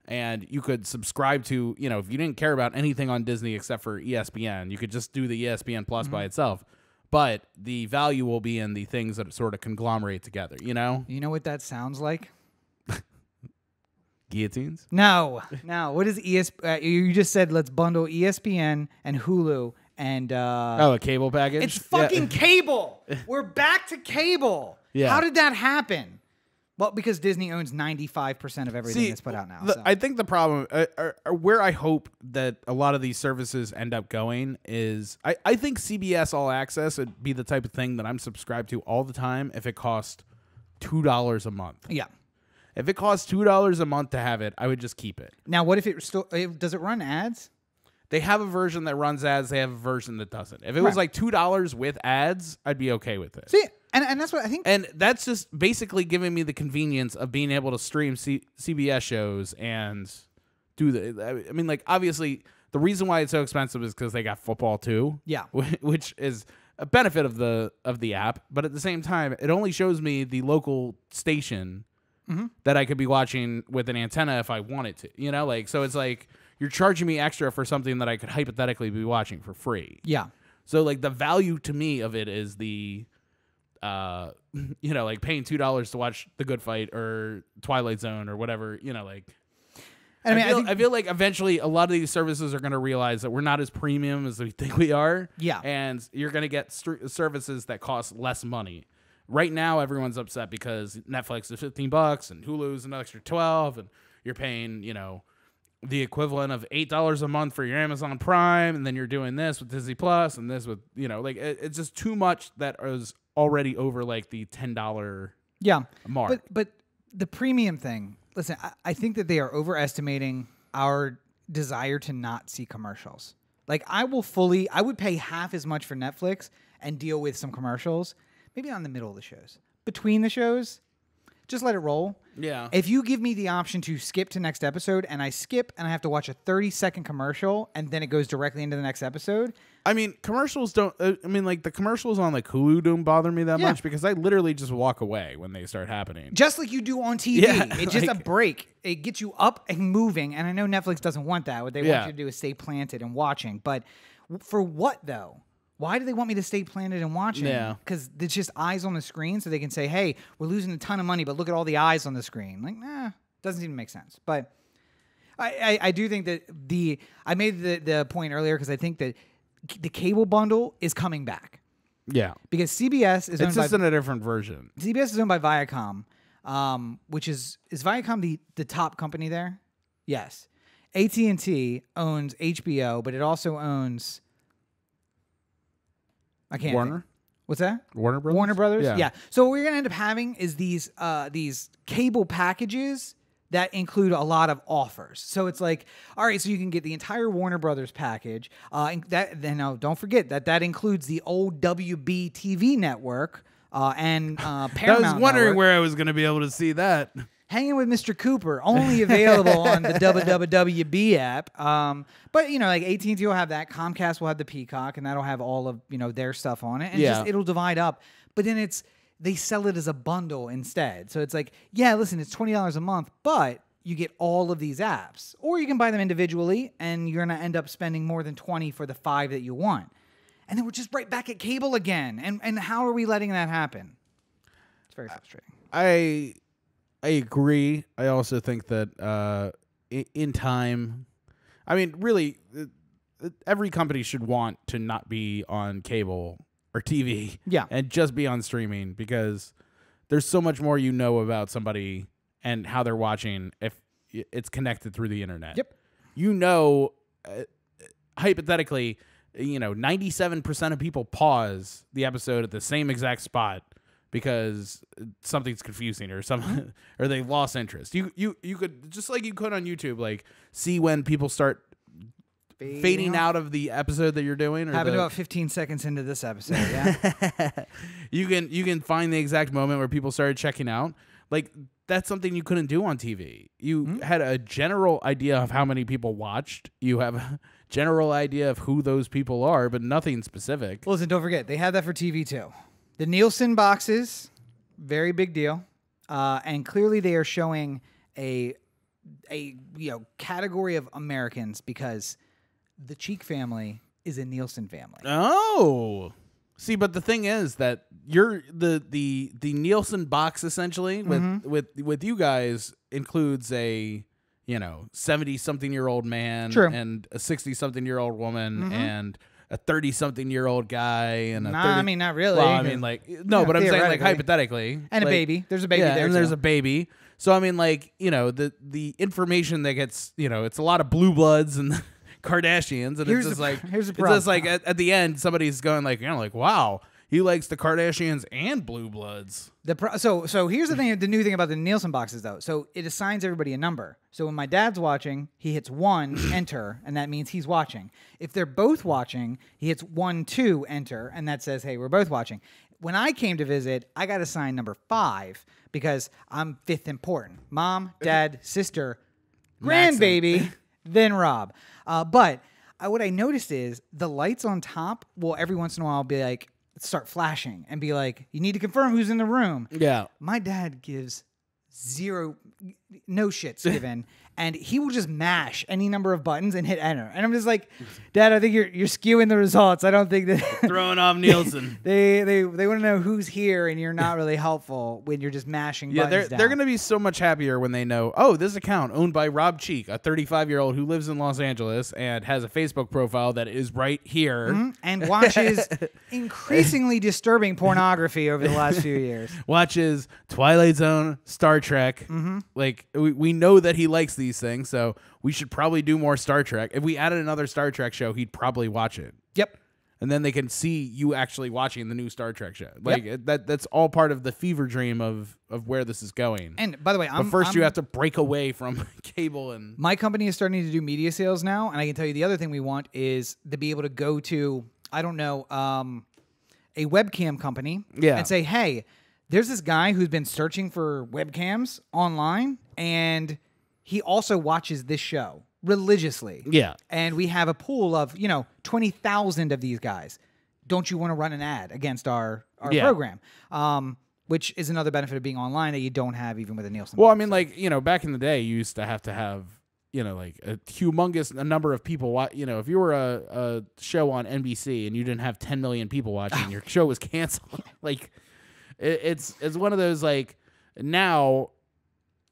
And you could subscribe to, you know, if you didn't care about anything on Disney except for ESPN, you could just do the ESPN Plus by itself. But the value will be in the things that sort of conglomerate together, you know? You know what that sounds like? Guillotines? No. What is ESPN? You just said let's bundle ESPN and Hulu and a cable package? It's fucking cable. We're back to cable. Yeah. How did that happen? Well, because Disney owns 95% of everything that's put out now. I think the problem, where I hope that a lot of these services end up going is, I think CBS All Access would be the type of thing that I'm subscribed to all the time if it cost $2 a month. Yeah. If it costs $2 a month to have it, I would just keep it. Now, what if it still does it run ads? They have a version that runs ads. They have a version that doesn't. If it was like $2 with ads, I'd be okay with it. See, and that's what I think. And that's just basically giving me the convenience of being able to stream CBS shows and do the. I mean, like, obviously, the reason why it's so expensive is because they got football too. Yeah, which is a benefit of the app. But at the same time, it only shows me the local station that I could be watching with an antenna if I wanted to. You know, like, so it's like you're charging me extra for something that I could hypothetically be watching for free. Yeah. So like the value to me of it is the. You know, like paying $2 to watch The Good Fight or Twilight Zone or whatever, you know, like. And I feel like eventually a lot of these services are going to realize that we're not as premium as we think we are. Yeah. And you're going to get services that cost less money. Right now, everyone's upset because Netflix is $15 and Hulu's an extra $12, and you're paying, you know, the equivalent of $8 a month for your Amazon Prime, and then you're doing this with Disney Plus and this with, you know, like it's just too much that is already over like the $10 mark. But the premium thing, listen, I think that they are overestimating our desire to not see commercials. Like I would pay half as much for Netflix and deal with some commercials, maybe not in the middle of the shows. Between the shows, just let it roll. Yeah. If you give me the option to skip to next episode and I skip and I have to watch a 30-second commercial and then it goes directly into the next episode. I mean, commercials don't, like the commercials on like Hulu don't bother me that much because I literally just walk away when they start happening. Just like you do on TV. Yeah, it's just a break. It gets you up and moving. And I know Netflix doesn't want that. What they want you to do is stay planted and watching. But for what though? Why do they want me to stay planted and watching? Yeah. Because it's just eyes on the screen so they can say, hey, we're losing a ton of money, but look at all the eyes on the screen. Like, doesn't even make sense. But I do think that I made the point earlier because I think that the cable bundle is coming back. Yeah. Because CBS is it's just in a different version. CBS is owned by Viacom, which is Viacom the top company there? Yes. AT&T owns HBO, but it also owns... I can't. Warner? Think. What's that? Warner Brothers? Warner Brothers? Yeah. So what we're going to end up having is these cable packages that include a lot of offers. So it's like, all right, so you can get the entire Warner Brothers package. Don't forget that includes the old WB TV network and Paramount. I was wondering network. where I was going to be able to see that. Hanging with Mr. Cooper, only available on the WWB app. But you know, like AT&T will have that, Comcast will have the Peacock, and that'll have all of their stuff on it, and it'll divide up. But then they sell it as a bundle instead. So it's like, yeah, listen, it's $20 a month, but you get all of these apps, or you can buy them individually, and you're gonna end up spending more than $20 for the 5 that you want, and then we're just right back at cable again. And how are we letting that happen? It's very frustrating. I agree. I also think that in time, I mean, really, every company should want to not be on cable or TV, and just be on streaming because there's so much more about somebody and how they're watching if it's connected through the internet. Yep. Hypothetically, 97% of people pause the episode at the same exact spot because something's confusing or or they lost interest. You could, just like you could on YouTube, like see when people start fading out of the episode that you're doing. Happened about 15 seconds into this episode. Yeah. You can find the exact moment where people started checking out. Like that's something you couldn't do on TV. You had a general idea of how many people watched. You have a general idea of who those people are, but nothing specific. Listen, don't forget, they have that for TV too. The Nielsen boxes, very big deal. And clearly they are showing a category of Americans because the Cheek family is a Nielsen family. Oh. See, but the thing is that you're the Nielsen box essentially with you guys includes a 70-something-year-old man True. and a 60-something-year-old woman and a 30-something-year-old guy and a 30, I mean, not really. Well, I mean, like no, but I'm saying like hypothetically, and a baby. There's a baby there, and too. there's a baby. So I mean, like the information that gets it's a lot of blue bloods and Kardashians, and here's it's just the it's problem. just like at the end somebody's going like like wow, he likes the Kardashians and blue bloods. So here's the thing. The new thing about the Nielsen boxes, though. So it assigns everybody a number. So when my dad's watching, he hits 1, enter, and that means he's watching. If they're both watching, he hits 1, 2, enter, and that says, hey, we're both watching. When I came to visit, I got assigned number 5 because I'm 5th important. Mom, dad, sister, grandbaby, then Rob. But what I noticed is the lights on top will every once in a while be like, start flashing and be like, you need to confirm who's in the room. Yeah. My dad gives no shits given, and he will just mash any number of buttons and hit enter. And I'm just like, Dad, I think you're skewing the results. I don't think that throwing off Nielsen. they want to know who's here, and you're not really helpful when you're just mashing buttons down. They're going to be so much happier when they know, oh, this account owned by Rob Cheek, a 35-year-old who lives in Los Angeles and has a Facebook profile that is right here. And watches increasingly disturbing pornography over the last few years. Watches Twilight Zone, Star Trek. Like, we know that he likes these things, so we should probably do more Star Trek. If we added another Star Trek show, he'd probably watch it. Yep. And then they can see you actually watching the new Star Trek show. Like that's all part of the fever dream of where this is going. And by the way, you have to break away from cable. And my company is starting to do media sales now, and I can tell you the other thing we want is to be able to go to, I don't know, a webcam company and say, hey, there's this guy who's been searching for webcams online, and he also watches this show religiously. Yeah. And we have a pool of, 20,000 of these guys. Don't you want to run an ad against our program? Which is another benefit of being online that you don't have even with a Nielsen. Well, I mean, like, back in the day, you used to have like a humongous number of people. If you were a show on NBC and you didn't have 10 million people watching, your show was canceled. Like, it's one of those, like, now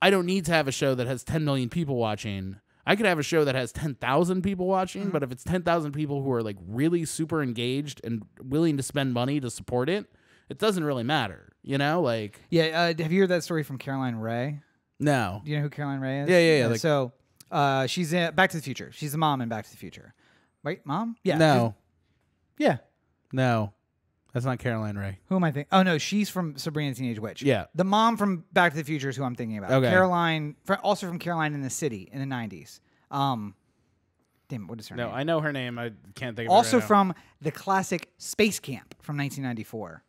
I don't need to have a show that has 10 million people watching. I could have a show that has 10,000 people watching, but if it's 10,000 people who are like really super engaged and willing to spend money to support it, it doesn't really matter, like. Yeah. Have you heard that story from Caroline Ray? No. Do you know who Caroline Ray is? Yeah. Like, so she's in Back to the Future. She's the mom in Back to the Future. Right? Mom? Yeah. No. Yeah. No. That's not Caroline Ray. Who am I thinking? Oh, no, she's from Sabrina the Teenage Witch. Yeah. The mom from Back to the Future is who I'm thinking about. Okay. Caroline, also from Caroline in the City in the 90s. Damn it, what is her name? No, I know her name. I can't think of also it right now. from the classic Space Camp from 1994.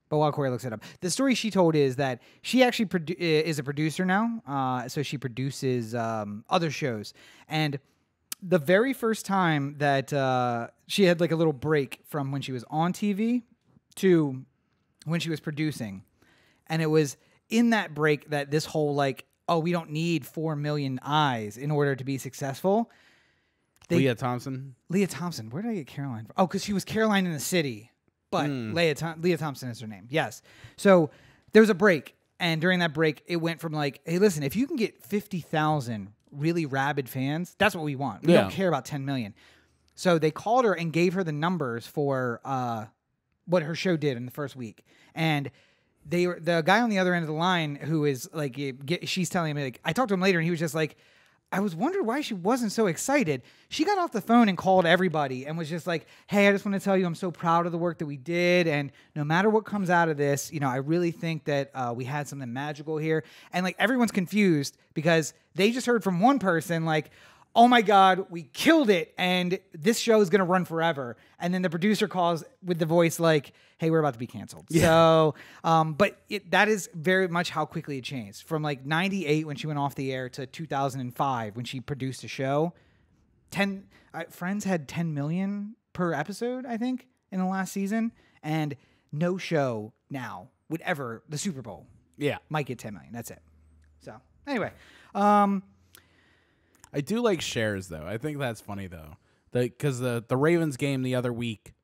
But while Corey looks it up, the story she told is that she actually is a producer now. So she produces other shows. And the very first time that she had like a little break from when she was on TV to when she was producing. And it was in that break that this whole like, oh, we don't need 4 million eyes in order to be successful. Leah Thompson. Leah Thompson. Where did I get Caroline from? Oh, because she was Caroline in the City. But Leah Thompson is her name. Yes. So there was a break. And during that break, it went from like, hey, listen, if you can get 50,000 really rabid fans, that's what we want. We don't care about 10 million. So they called her and gave her the numbers for what her show did in the first week. And the guy on the other end of the line who is like, she's telling me, like, I talked to him later and he was just like, I was wondering why she wasn't so excited. She got off the phone and called everybody and was just like, hey, I just want to tell you I'm so proud of the work that we did. And no matter what comes out of this, I really think that we had something magical here. And like everyone's confused because they just heard from one person like, oh my God, we killed it. And this show is going to run forever. And then the producer calls with the voice like, hey, we're about to be canceled. Yeah. So, but that is very much how quickly it changed. From like 98 when she went off the air to 2005 when she produced a show. Friends had 10 million per episode, I think, in the last season. And no show now would ever, the Super Bowl, might get 10 million. That's it. So Anyway, I do like shares though. I think that's funny though, because the Ravens game the other week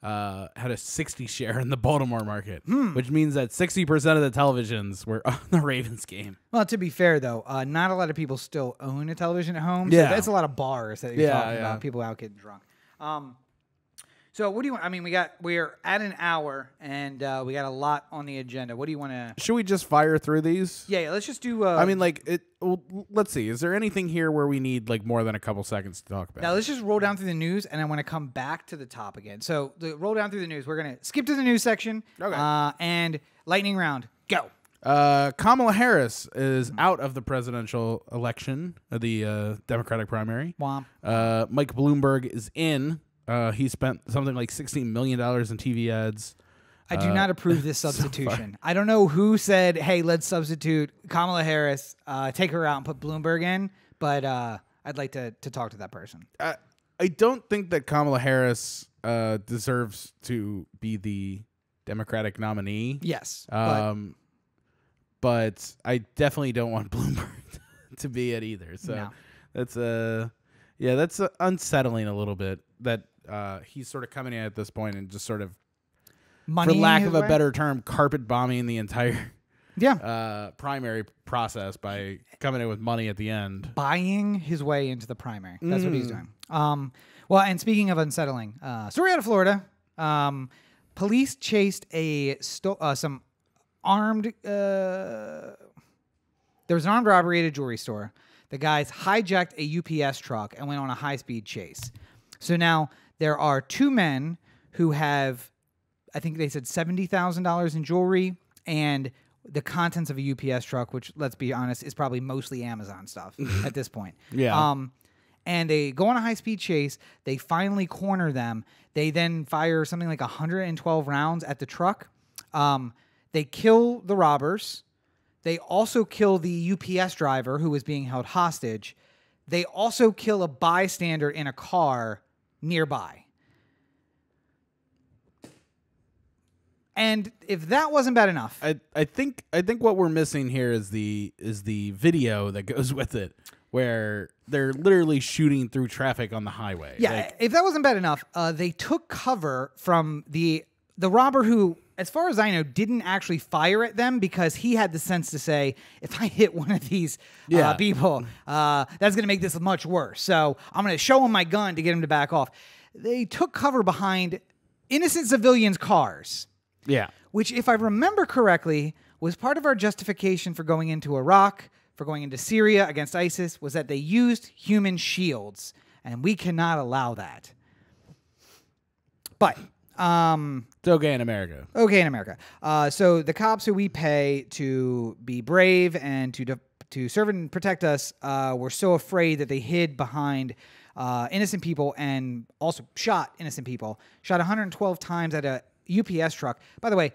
had a 60 share in the Baltimore market, which means that 60% of the televisions were on the Ravens game. well, to be fair though, not a lot of people still own a television at home. Yeah. So that's a lot of bars that you're talking about. People out getting drunk. So what do you want? I mean, we're at an hour and we got a lot on the agenda. What do you want to? Should we just fire through these? Yeah, let's just do. I mean, like it. Well, let's see. Is there anything here where we need like more than a couple seconds to talk about? Now let's just roll down through the news, and I want to come back to the top again. So roll down through the news. We're gonna skip to the news section. Okay. And lightning round. Go. Kamala Harris is out of the presidential election, the Democratic primary. Womp. Mike Bloomberg is in. He spent something like $16 million in TV ads. I do not approve this substitution. I don't know who said, hey, let's substitute Kamala Harris, take her out and put Bloomberg in, but I'd like to talk to that person. I don't think that Kamala Harris deserves to be the Democratic nominee. Yes. But I definitely don't want Bloomberg to be it either. So that's that's unsettling a little bit that he's sort of coming in at this point and just sort of, Money for lack of a better term, carpet bombing the entire primary process by coming in with money at the end. Buying his way into the primary. That's what he's doing. Well, and speaking of unsettling, story out of Florida. Police chased some armed... there was an armed robbery at a jewelry store. The guys hijacked a UPS truck and went on a high-speed chase. So now there are two men who have, I think they said $70,000 in jewelry and the contents of a UPS truck, which, let's be honest, is probably mostly Amazon stuff at this point. Yeah. And they go on a high-speed chase. They finally corner them. They then fire something like 112 rounds at the truck. They kill the robbers. They also kill the UPS driver who was being held hostage. They also kill a bystander in a car nearby. And if that wasn't bad enough, I think what we're missing here is the video that goes with it, where they're literally shooting through traffic on the highway. Yeah, if that wasn't bad enough, they took cover from the robber who, as far as I know, didn't actually fire at them because he had the sense to say, if I hit one of these people, that's going to make this much worse. So I'm going to show him my gun to get him to back off. They took cover behind innocent civilians' cars. Yeah. Which, if I remember correctly, was part of our justification for going into Iraq, for going into Syria against ISIS, was that they used human shields. And we cannot allow that. But... it's okay in America. Okay in America. So the cops who we pay to be brave and to serve and protect us were so afraid that they hid behind innocent people and also shot innocent people. Shot 112 times at a UPS truck. By the way,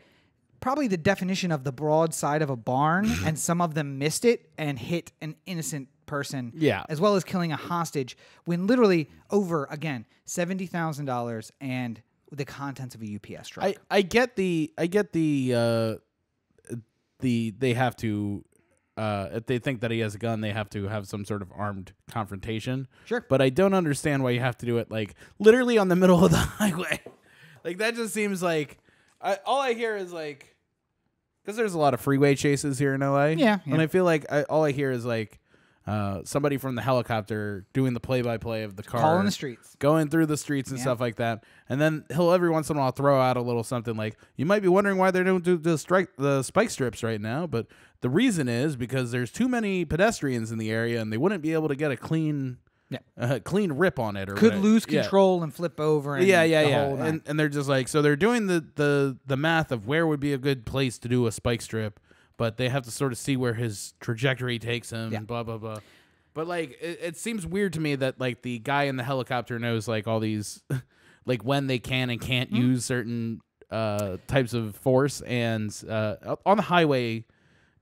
probably the definition of the broadside of a barn, and some of them missed it and hit an innocent person. Yeah. As well as killing a hostage when literally over, again, $70,000 and the contents of a UPS truck. I get the they have to if they think that he has a gun, they have to have some sort of armed confrontation. Sure. But I don't understand why you have to do it like literally on the middle of the highway. Like that just seems like all I hear is like, because there's a lot of freeway chases here in LA. Yeah. And I feel like all I hear is like somebody from the helicopter doing the play-by-play of the car. Calling the streets. Going through the streets and stuff like that. And then he'll every once in a while throw out a little something like, you might be wondering why they don't do the spike strips right now, but the reason is because there's too many pedestrians in the area and they wouldn't be able to get a clean rip on it. Or could whatever. lose control and flip over. And And they're just like, so they're doing the math of where would be a good place to do a spike strip, but they have to sort of see where his trajectory takes him and blah, blah, blah. But, like, it seems weird to me that, like, the guy in the helicopter knows, like, all these, like, when they can and can't use certain types of force. And on the highway,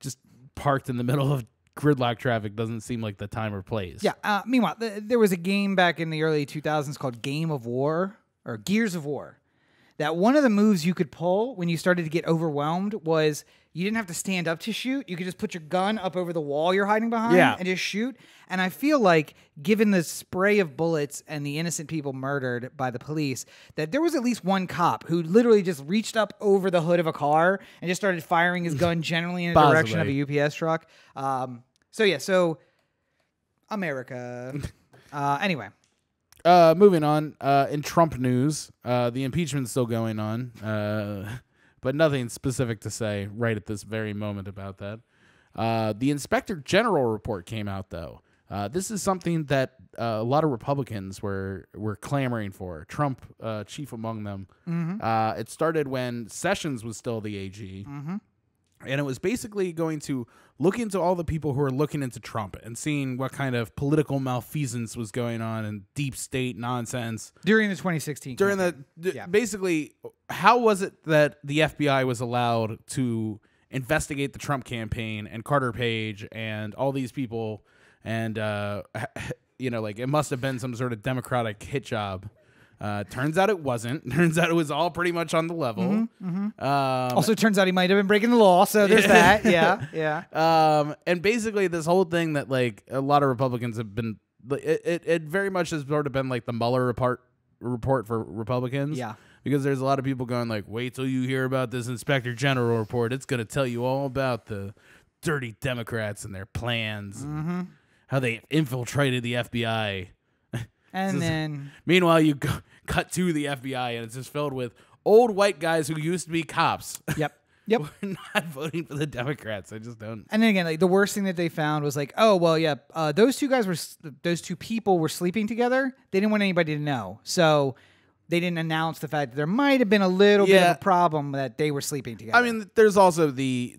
just parked in the middle of gridlock traffic doesn't seem like the time or place. Yeah. Meanwhile, there was a game back in the early 2000s called Game of War, or Gears of War, that one of the moves you could pull when you started to get overwhelmed was you didn't have to stand up to shoot. You could just put your gun up over the wall you're hiding behind and just shoot. And I feel like, given the spray of bullets and the innocent people murdered by the police, that there was at least one cop who literally just reached up over the hood of a car and just started firing his gun generally in the direction of a UPS truck. So America. Anyway. Moving on, in Trump news, the impeachment's still going on, but nothing specific to say right at this very moment about that. The Inspector General report came out, though. This is something that a lot of Republicans were clamoring for, Trump chief among them. Mm-hmm. It started when Sessions was still the AG, mm-hmm. and it was basically going to look into all the people who are looking into Trump and seeing what kind of political malfeasance was going on and deep state nonsense. During the 2016 campaign. Basically, how was it that the FBI was allowed to investigate the Trump campaign and Carter Page and all these people and, it must have been some sort of Democratic hit job. Turns out it wasn't. Turns out it was all pretty much on the level. Mm-hmm, mm-hmm. Also, turns out he might have been breaking the law, so there's that. Yeah. And basically, this whole thing that a lot of Republicans have been, it very much has sort of been like the Mueller report for Republicans. Yeah. Because there's a lot of people going like, wait till you hear about this Inspector General report. It's going to tell you all about the dirty Democrats and their plans, mm-hmm. how they infiltrated the FBI. And then, meanwhile, you cut to the FBI, and it's just filled with old white guys who used to be cops. Yep. We're not voting for the Democrats. I just don't. And then again, the worst thing that they found was those two people were sleeping together. They didn't want anybody to know, so they didn't announce the fact that there might have been a little bit of a problem that they were sleeping together. I mean, there's also there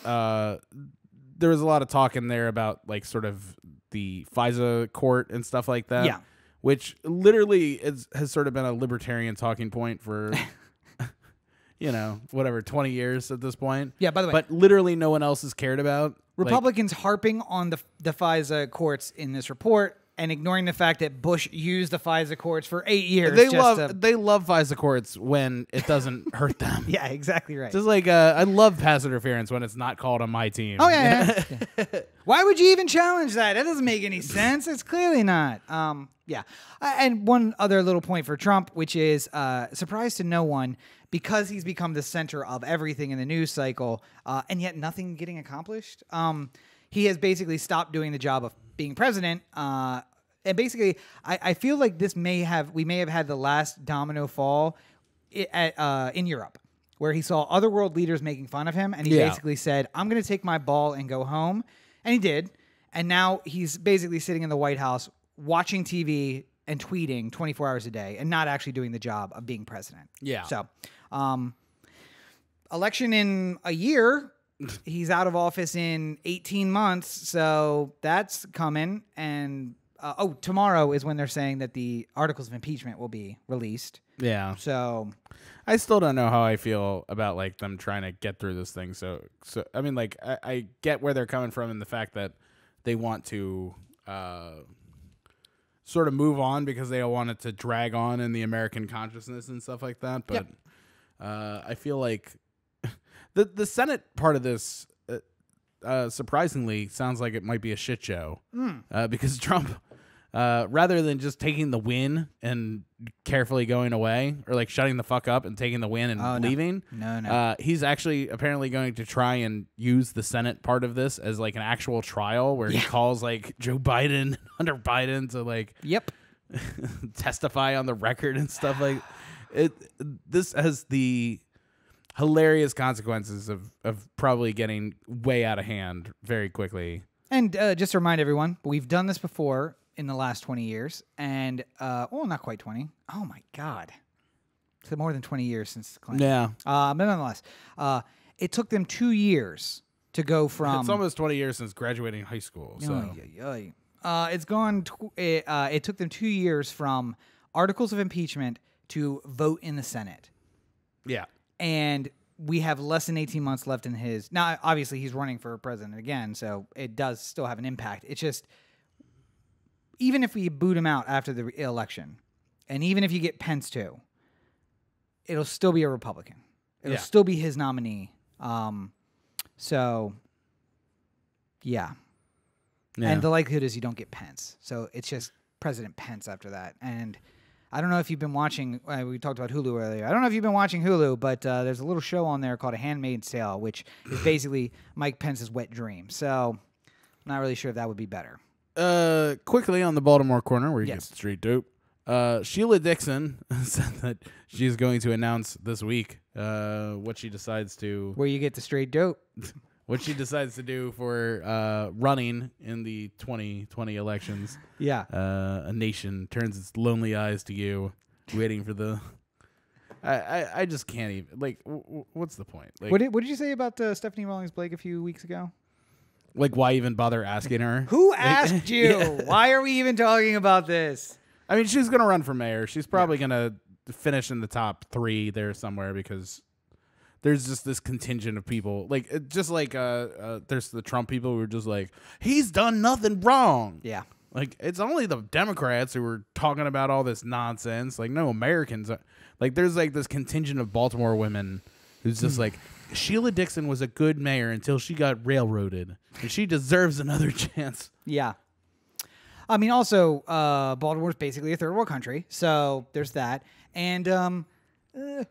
was a lot of talk in there about sort of the FISA court and stuff like that. Yeah. Which literally has sort of been a libertarian talking point for, 20 years at this point. Yeah, by the way. But literally no one else has cared about. Republicans harping on the FISA courts in this report and ignoring the fact that Bush used the FISA courts for 8 years. They love FISA courts when it doesn't hurt them. Yeah, exactly right. Just I love pass interference when it's not called on my team. Oh, yeah. Why would you even challenge that? That doesn't make any sense. It's clearly not. And one other little point for Trump, which is surprise to no one, because he's become the center of everything in the news cycle, and yet nothing getting accomplished. He has basically stopped doing the job of being president. And basically, I feel like we may have had the last domino fall in Europe, where he saw other world leaders making fun of him, and he basically said, I'm going to take my ball and go home. And he did. And now he's basically sitting in the White House watching TV and tweeting 24 hours a day and not actually doing the job of being president. Yeah. So, election in a year. He's out of office in 18 months, so that's coming. And tomorrow is when they're saying that the articles of impeachment will be released. Yeah. So I still don't know how I feel about them trying to get through this thing. So I mean, I get where they're coming from in the fact that they want to sort of move on because they don't want it to drag on in the American consciousness and stuff like that. But I feel like the Senate part of this surprisingly sounds like it might be a shit show because Trump, rather than just taking the win and carefully going away or shutting the fuck up and taking the win and leaving, he's actually apparently going to try and use the Senate part of this as an actual trial where he calls Joe Biden, Hunter Biden to testify on the record and stuff like it. This has the hilarious consequences of probably getting way out of hand very quickly. And just to remind everyone, we've done this before in the last 20 years. And, not quite 20. Oh, my God. It's more than 20 years since Clinton. Yeah. But nonetheless, it took them 2 years to go from... It's almost 20 years since graduating high school. So. It took them 2 years from articles of impeachment to vote in the Senate. Yeah. And we have less than 18 months left in his... Now, obviously, he's running for president again, so it does still have an impact. It's just, even if we boot him out after the election, and even if you get Pence too, it'll still be a Republican. It'll still be his nominee. So, yeah. Yeah. And the likelihood is you don't get Pence. So it's just President Pence after that. And I don't know if you've been watching, we talked about Hulu earlier. I don't know if you've been watching Hulu, but there's a little show on there called A Handmaid's Tale, which is basically Mike Pence's wet dream. So I'm not really sure if that would be better. Quickly on the Baltimore corner where you Yes. get straight dope. Sheila Dixon said that she's going to announce this week what she decides to Where you get the straight dope. what she decides to do for running in the 2020 elections. Yeah. A nation turns its lonely eyes to you, waiting for the. I just can't even like. What's the point? Like, What did you say about Stephanie Rawlings Blake a few weeks ago? like why even bother asking her? Who Like, asked you? yeah. Why are we even talking about this? I mean, she's gonna run for mayor. She's probably gonna finish in the top 3 there somewhere because there's just this contingent of people, like just like there's the Trump people who are just like he's done nothing wrong. Yeah. Like it's only the Democrats who are talking about all this nonsense. Like no Americans. Like there's like this contingent of Baltimore women who's just like Sheila Dixon was a good mayor until she got railroaded, and she deserves another chance. Yeah. I mean, also, Baltimore's basically a third world country, so there's that. And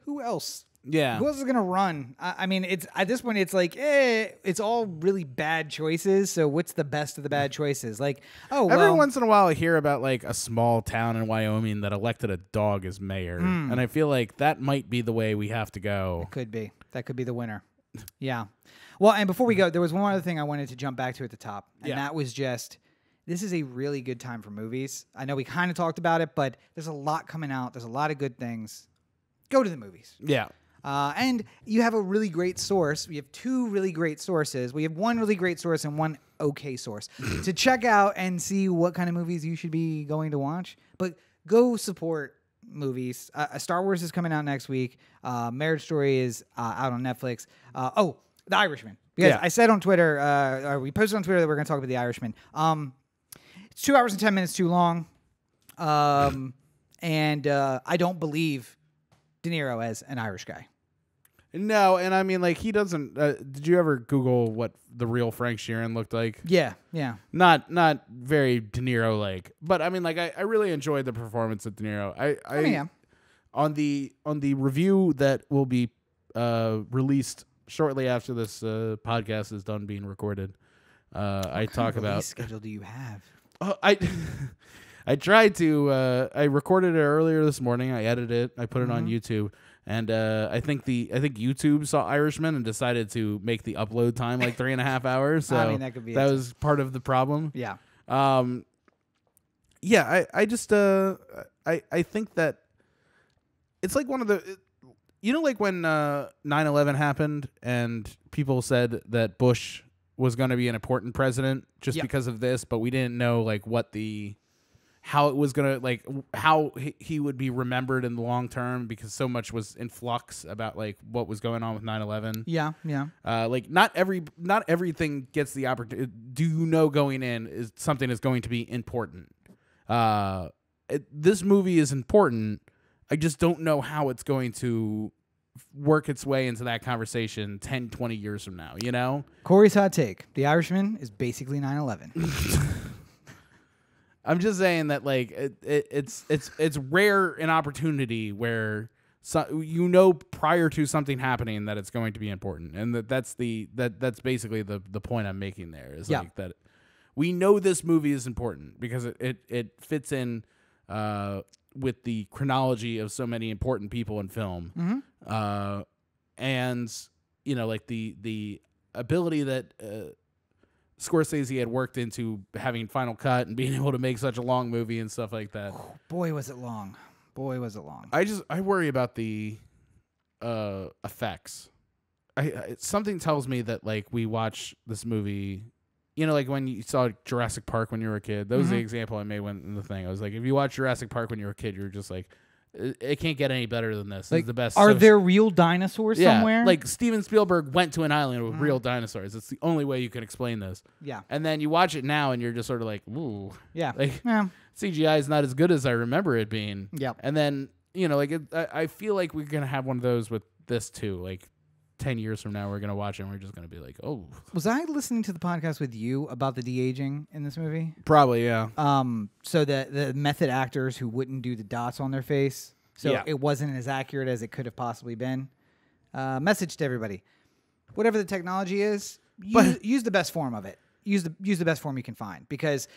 who else? Yeah. Who else is gonna run? I mean, it's at this point, it's like, it's all really bad choices. So what's the best of the bad choices? Like, Every once in a while, I hear about like a small town in Wyoming that elected a dog as mayor, and I feel like that might be the way we have to go. could be that could be the winner. Yeah. Well, and before we go, there was one other thing I wanted to jump back to at the top, and that was just. This is a really good time for movies. I know we kind of talked about it, but there's a lot coming out. There's a lot of good things. Go to the movies. Yeah. And you have a really great source. We have 2 really great sources. We have 1 really great source and 1 okay source to check out and see what kind of movies you should be going to watch. But go support movies. Star Wars is coming out next week. Marriage Story is out on Netflix. The Irishman. Because I said on Twitter, or we posted on Twitter that we're going to talk about The Irishman. It's 2 hours and 10 minutes too long. And I don't believe De Niro as an Irish guy. No, and I mean, like, he doesn't. Did you ever Google what the real Frank Sheeran looked like? Yeah. Not very De Niro like, but I mean, like, I really enjoyed the performance of De Niro. On the review that will be released shortly after this podcast is done being recorded. I talk about what schedule do you have? I tried to. I recorded it earlier this morning. I edited it. I put it on YouTube, and I think YouTube saw Irishman and decided to make the upload time like 3.5 hours. So I mean, that could be that was part of the problem. Yeah. Yeah. I just I think that it's like one of the. You know, like when 9/11 happened and people said that Bush was going to be an important president just because of this, but we didn't know like how it was going to like how he would be remembered in the long term because so much was in flux about like what was going on with 9/11. Yeah. Like not everything gets the opportunity. Do you know going in is something is going to be important? This movie is important. I just don't know how it's going to work its way into that conversation 10, 20 years from now, you know? Corey's hot take. The Irishman is basically 9/11. I'm just saying that like it's rare an opportunity where prior to something happening that it's going to be important, and that's basically the point I'm making there is like that we know this movie is important because it fits in with the chronology of so many important people in film, and you know like the ability that Scorsese had worked into having Final Cut and being able to make such a long movie and stuff like that. Boy, was it long. I worry about the effects. Something tells me that like we watch this movie, you know, like when you saw Jurassic Park when you were a kid. That was the example I made in the thing. I was like, if you watch Jurassic Park when you were a kid, you're just like, it can't get any better than this. Like, it's the best. Are there real dinosaurs somewhere? Like Steven Spielberg went to an island with real dinosaurs. It's the only way you can explain this. Yeah. And then you watch it now and you're just sort of like, ooh. Yeah. Like CGI is not as good as I remember it being. Yeah. And then, you know, like I feel like we're going to have one of those with this too. Like 10 years from now we're gonna watch it and we're just gonna be like, oh. Was I listening to the podcast with you about the de-aging in this movie? Probably, yeah. So the method actors who wouldn't do the dots on their face, so it wasn't as accurate as it could have possibly been. Message to everybody: whatever the technology is, use the best form of it. Use the best form you can find, because.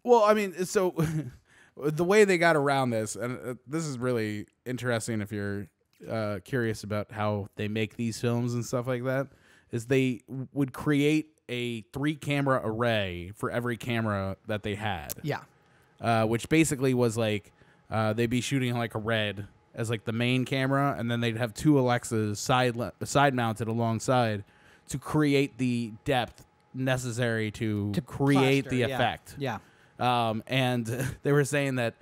Well, I mean, so the way they got around this, and this is really interesting if you're curious about how they make these films and stuff like that, is they would create a 3-camera array for every camera that they had. Yeah. Which basically was like they'd be shooting like a red as like the main camera, and then they'd have 2 Alexas side mounted alongside to create the depth necessary to create the effect. Yeah. And they were saying that,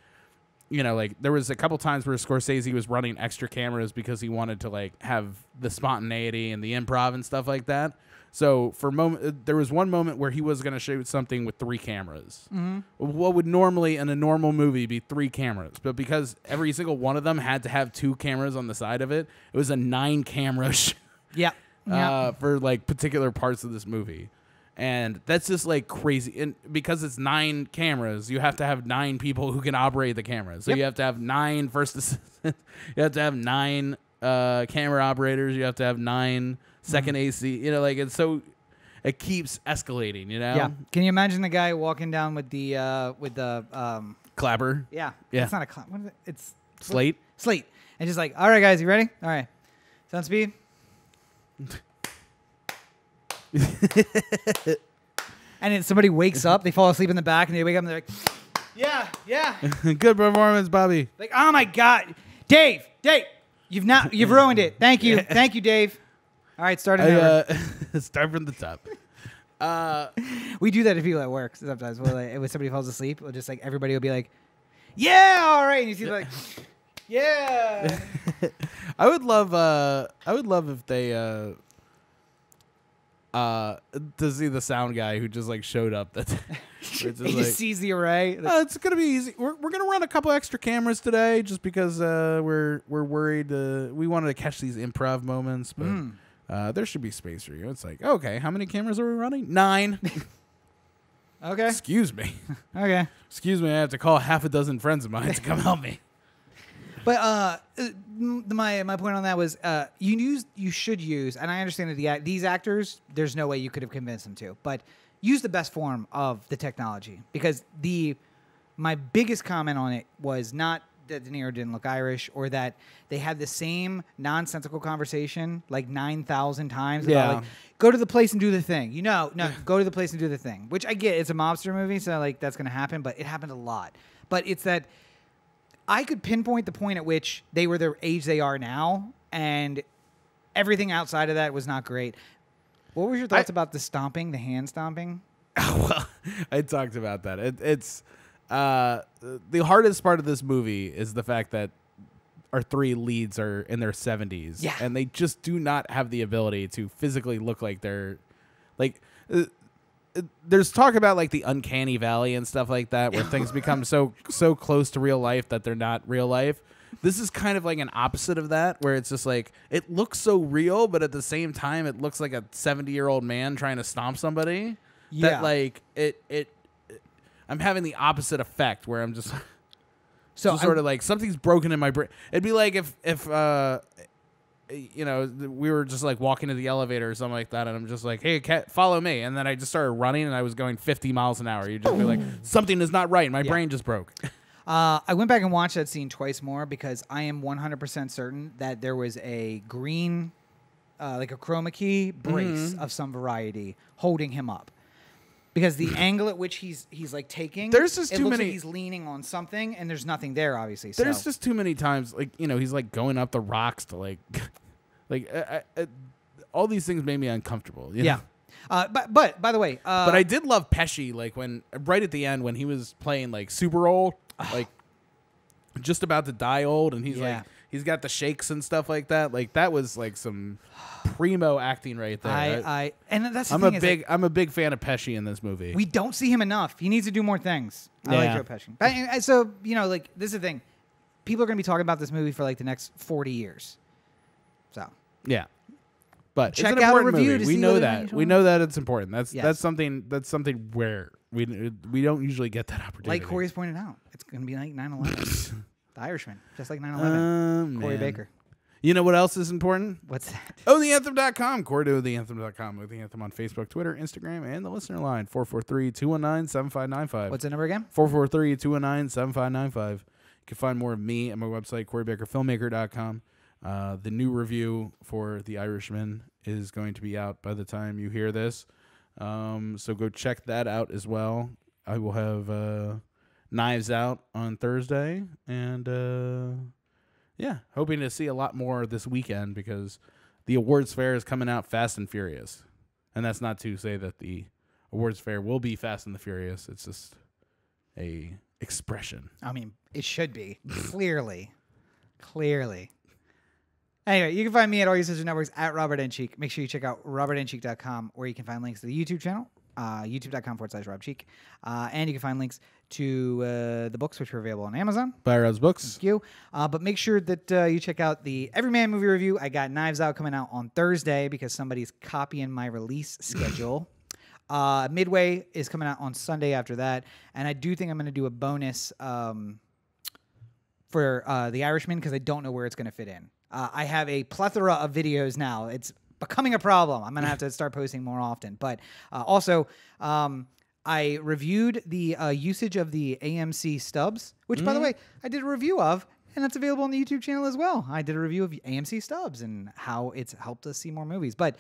you know, like there was a couple times where Scorsese was running extra cameras because he wanted to like have the spontaneity and the improv and stuff like that. So there was one moment where he was going to shoot something with 3 cameras. Mm-hmm. What would normally in a normal movie be 3 cameras, but because every single one of them had to have 2 cameras on the side of it, it was a 9-camera shoot. Yeah. For like particular parts of this movie. And that's just like crazy. And because it's 9 cameras, you have to have 9 people who can operate the cameras. So you have to have 9 first assistants. You have to have 9 camera operators. You have to have 9 second AC. You know, like it keeps escalating. You know. Yeah. Can you imagine the guy walking down with the clapper? Yeah. Yeah. It's not a clap. What is it? It's slate. Slate. And just like, all right, guys, you ready? All right. Sound speed. And then somebody wakes up, they fall asleep in the back, and they wake up and they're like, yeah. Good performance, Bobby. Like, oh my God. Dave, you've ruined it. Thank you. Thank you, Dave. All right, start start from the top. We do that to people at work sometimes. When somebody falls asleep, we'll just like everybody will be like, yeah, all right. And you see like, yeah. I would love if they to see the sound guy who just like showed up that he just sees the array. It's gonna be easy. We're gonna run a couple extra cameras today just because we're worried. We wanted to catch these improv moments, but there should be space for you. It's like, okay, how many cameras are we running? 9. Okay. Excuse me. Okay. Excuse me. I have to call half a dozen friends of mine to come help me. But my point on that was you should use, and I understand that these actors, there's no way you could have convinced them to, but use the best form of the technology, because my biggest comment on it was not that De Niro didn't look Irish or that they had the same nonsensical conversation like 9,000 times about like, go to the place and do the thing. Go to the place and do the thing, which I get. It's a mobster movie, so like that's going to happen, but it happened a lot. But it's that I could pinpoint the point at which they were the age they are now, and everything outside of that was not great. What were your thoughts about the stomping, the hand stomping? Well, I talked about that. It's the hardest part of this movie is the fact that our 3 leads are in their 70s, and they just do not have the ability to physically look like they're like. There's talk about like the uncanny valley and stuff like that, where things become so close to real life that they're not real life. This is kind of like an opposite of that, where it's just like it looks so real, but at the same time, it looks like a 70-year-old man trying to stomp somebody. Yeah. That like I'm having the opposite effect, where I'm just sort of like something's broken in my brain. It'd be like if you know, we were just like walking to the elevator or something like that, and I'm just like, hey, cat, follow me. And then I just started running, and I was going 50 miles an hour. You'd just be like, something is not right. My brain just broke. I went back and watched that scene twice more because I am 100% certain that there was a green, like a chroma key brace of some variety holding him up. Because the angle at which he's like taking, there's just too looks many. Like he's leaning on something, and there's nothing there, obviously. There's just too many times, like, you know, he's like going up the rocks to like, all these things made me uncomfortable. You know? But by the way, but I did love Pesci, like when right at the end when he was playing like super old, like just about to die old, and he's like he's got the shakes and stuff like that. Like that was like some primo acting right there. And that's the thing I'm a big fan of Pesci in this movie. We don't see him enough. He needs to do more things. I like Joe Pesci. But, so you know, like this is the thing. People are going to be talking about this movie for like the next 40 years. So yeah, But check it's an out a important review movie. to We see know whether that. or We not- know that it's important. That's Yes. something where we don't usually get that opportunity. Like Corey's pointed out, it's going to be like 9/11. The Irishman, just like 9/11. Corey Man. Baker. You know what else is important? What's that? OTheAnthem.com. Corey to OTheAnthem.com. O The Anthem on Facebook, Twitter, Instagram, and the listener line 443-219-7595. What's the number again? 443-219-7595. You can find more of me at my website, CoreyBakerFilmmaker.com. The new review for The Irishman is going to be out by the time you hear this. So go check that out as well. I will have Knives Out on Thursday. And hoping to see a lot more this weekend because the awards fair is coming out fast and furious. And that's not to say that the awards fair will be Fast and the Furious. It's just a expression. I mean, it should be. Clearly. Anyway, you can find me at all your sister networks at Robert N. Cheek. Make sure you check out robertncheek.com where you can find links to the YouTube channel, youtube.com/RobCheek. And you can find links to the books, which are available on Amazon. Buy Rob's books. Thank you. But make sure that you check out the Everyman movie review. I got Knives Out coming out on Thursday because somebody's copying my release schedule. Midway is coming out on Sunday after that. And I do think I'm going to do a bonus for The Irishman because I don't know where it's going to fit in. I have a plethora of videos now. It's becoming a problem. I'm going to have to start posting more often. But also, I reviewed the usage of the AMC stubs, which, by the way, I did a review of, and that's available on the YouTube channel as well. I did a review of AMC stubs and how it's helped us see more movies. But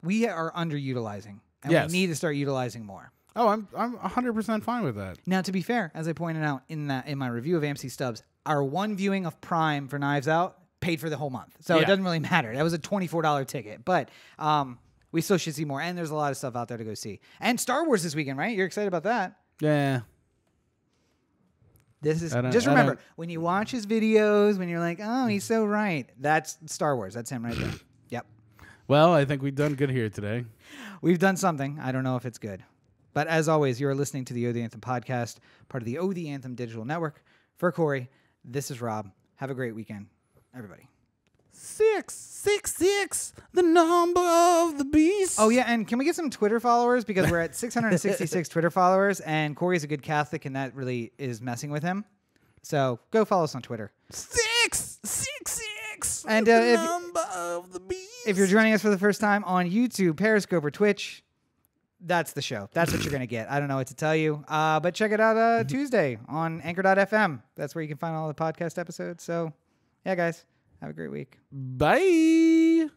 we are underutilizing, and Yes. we need to start utilizing more. Oh, I'm 100% fine with that. Now, to be fair, as I pointed out in my review of AMC stubs, our one viewing of Prime for Knives Out paid for the whole month. So it doesn't really matter. That was a $24 ticket. But we still should see more. And there's a lot of stuff out there to go see. And Star Wars this weekend, right? You're excited about that? Yeah. This is just remember, when you watch his videos, when you're like, oh, he's so right. That's Star Wars. That's him right there. Yep. Well, I think we've done good here today. We've done something. I don't know if it's good. But as always, you're listening to the O The Anthem podcast, part of the O The Anthem digital network. For Corey, this is Rob. Have a great weekend, everybody. 666, the number of the beast. Oh, yeah, and can we get some Twitter followers? Because we're at 666 Twitter followers, and Corey's a good Catholic, and that really is messing with him. So go follow us on Twitter. 666, and the number of the beast. If you're joining us for the first time on YouTube, Periscope, or Twitch, that's the show. That's what you're going to get. I don't know what to tell you. But check it out Tuesday on Anchor.fm. That's where you can find all the podcast episodes. So, yeah, guys, have a great week. Bye.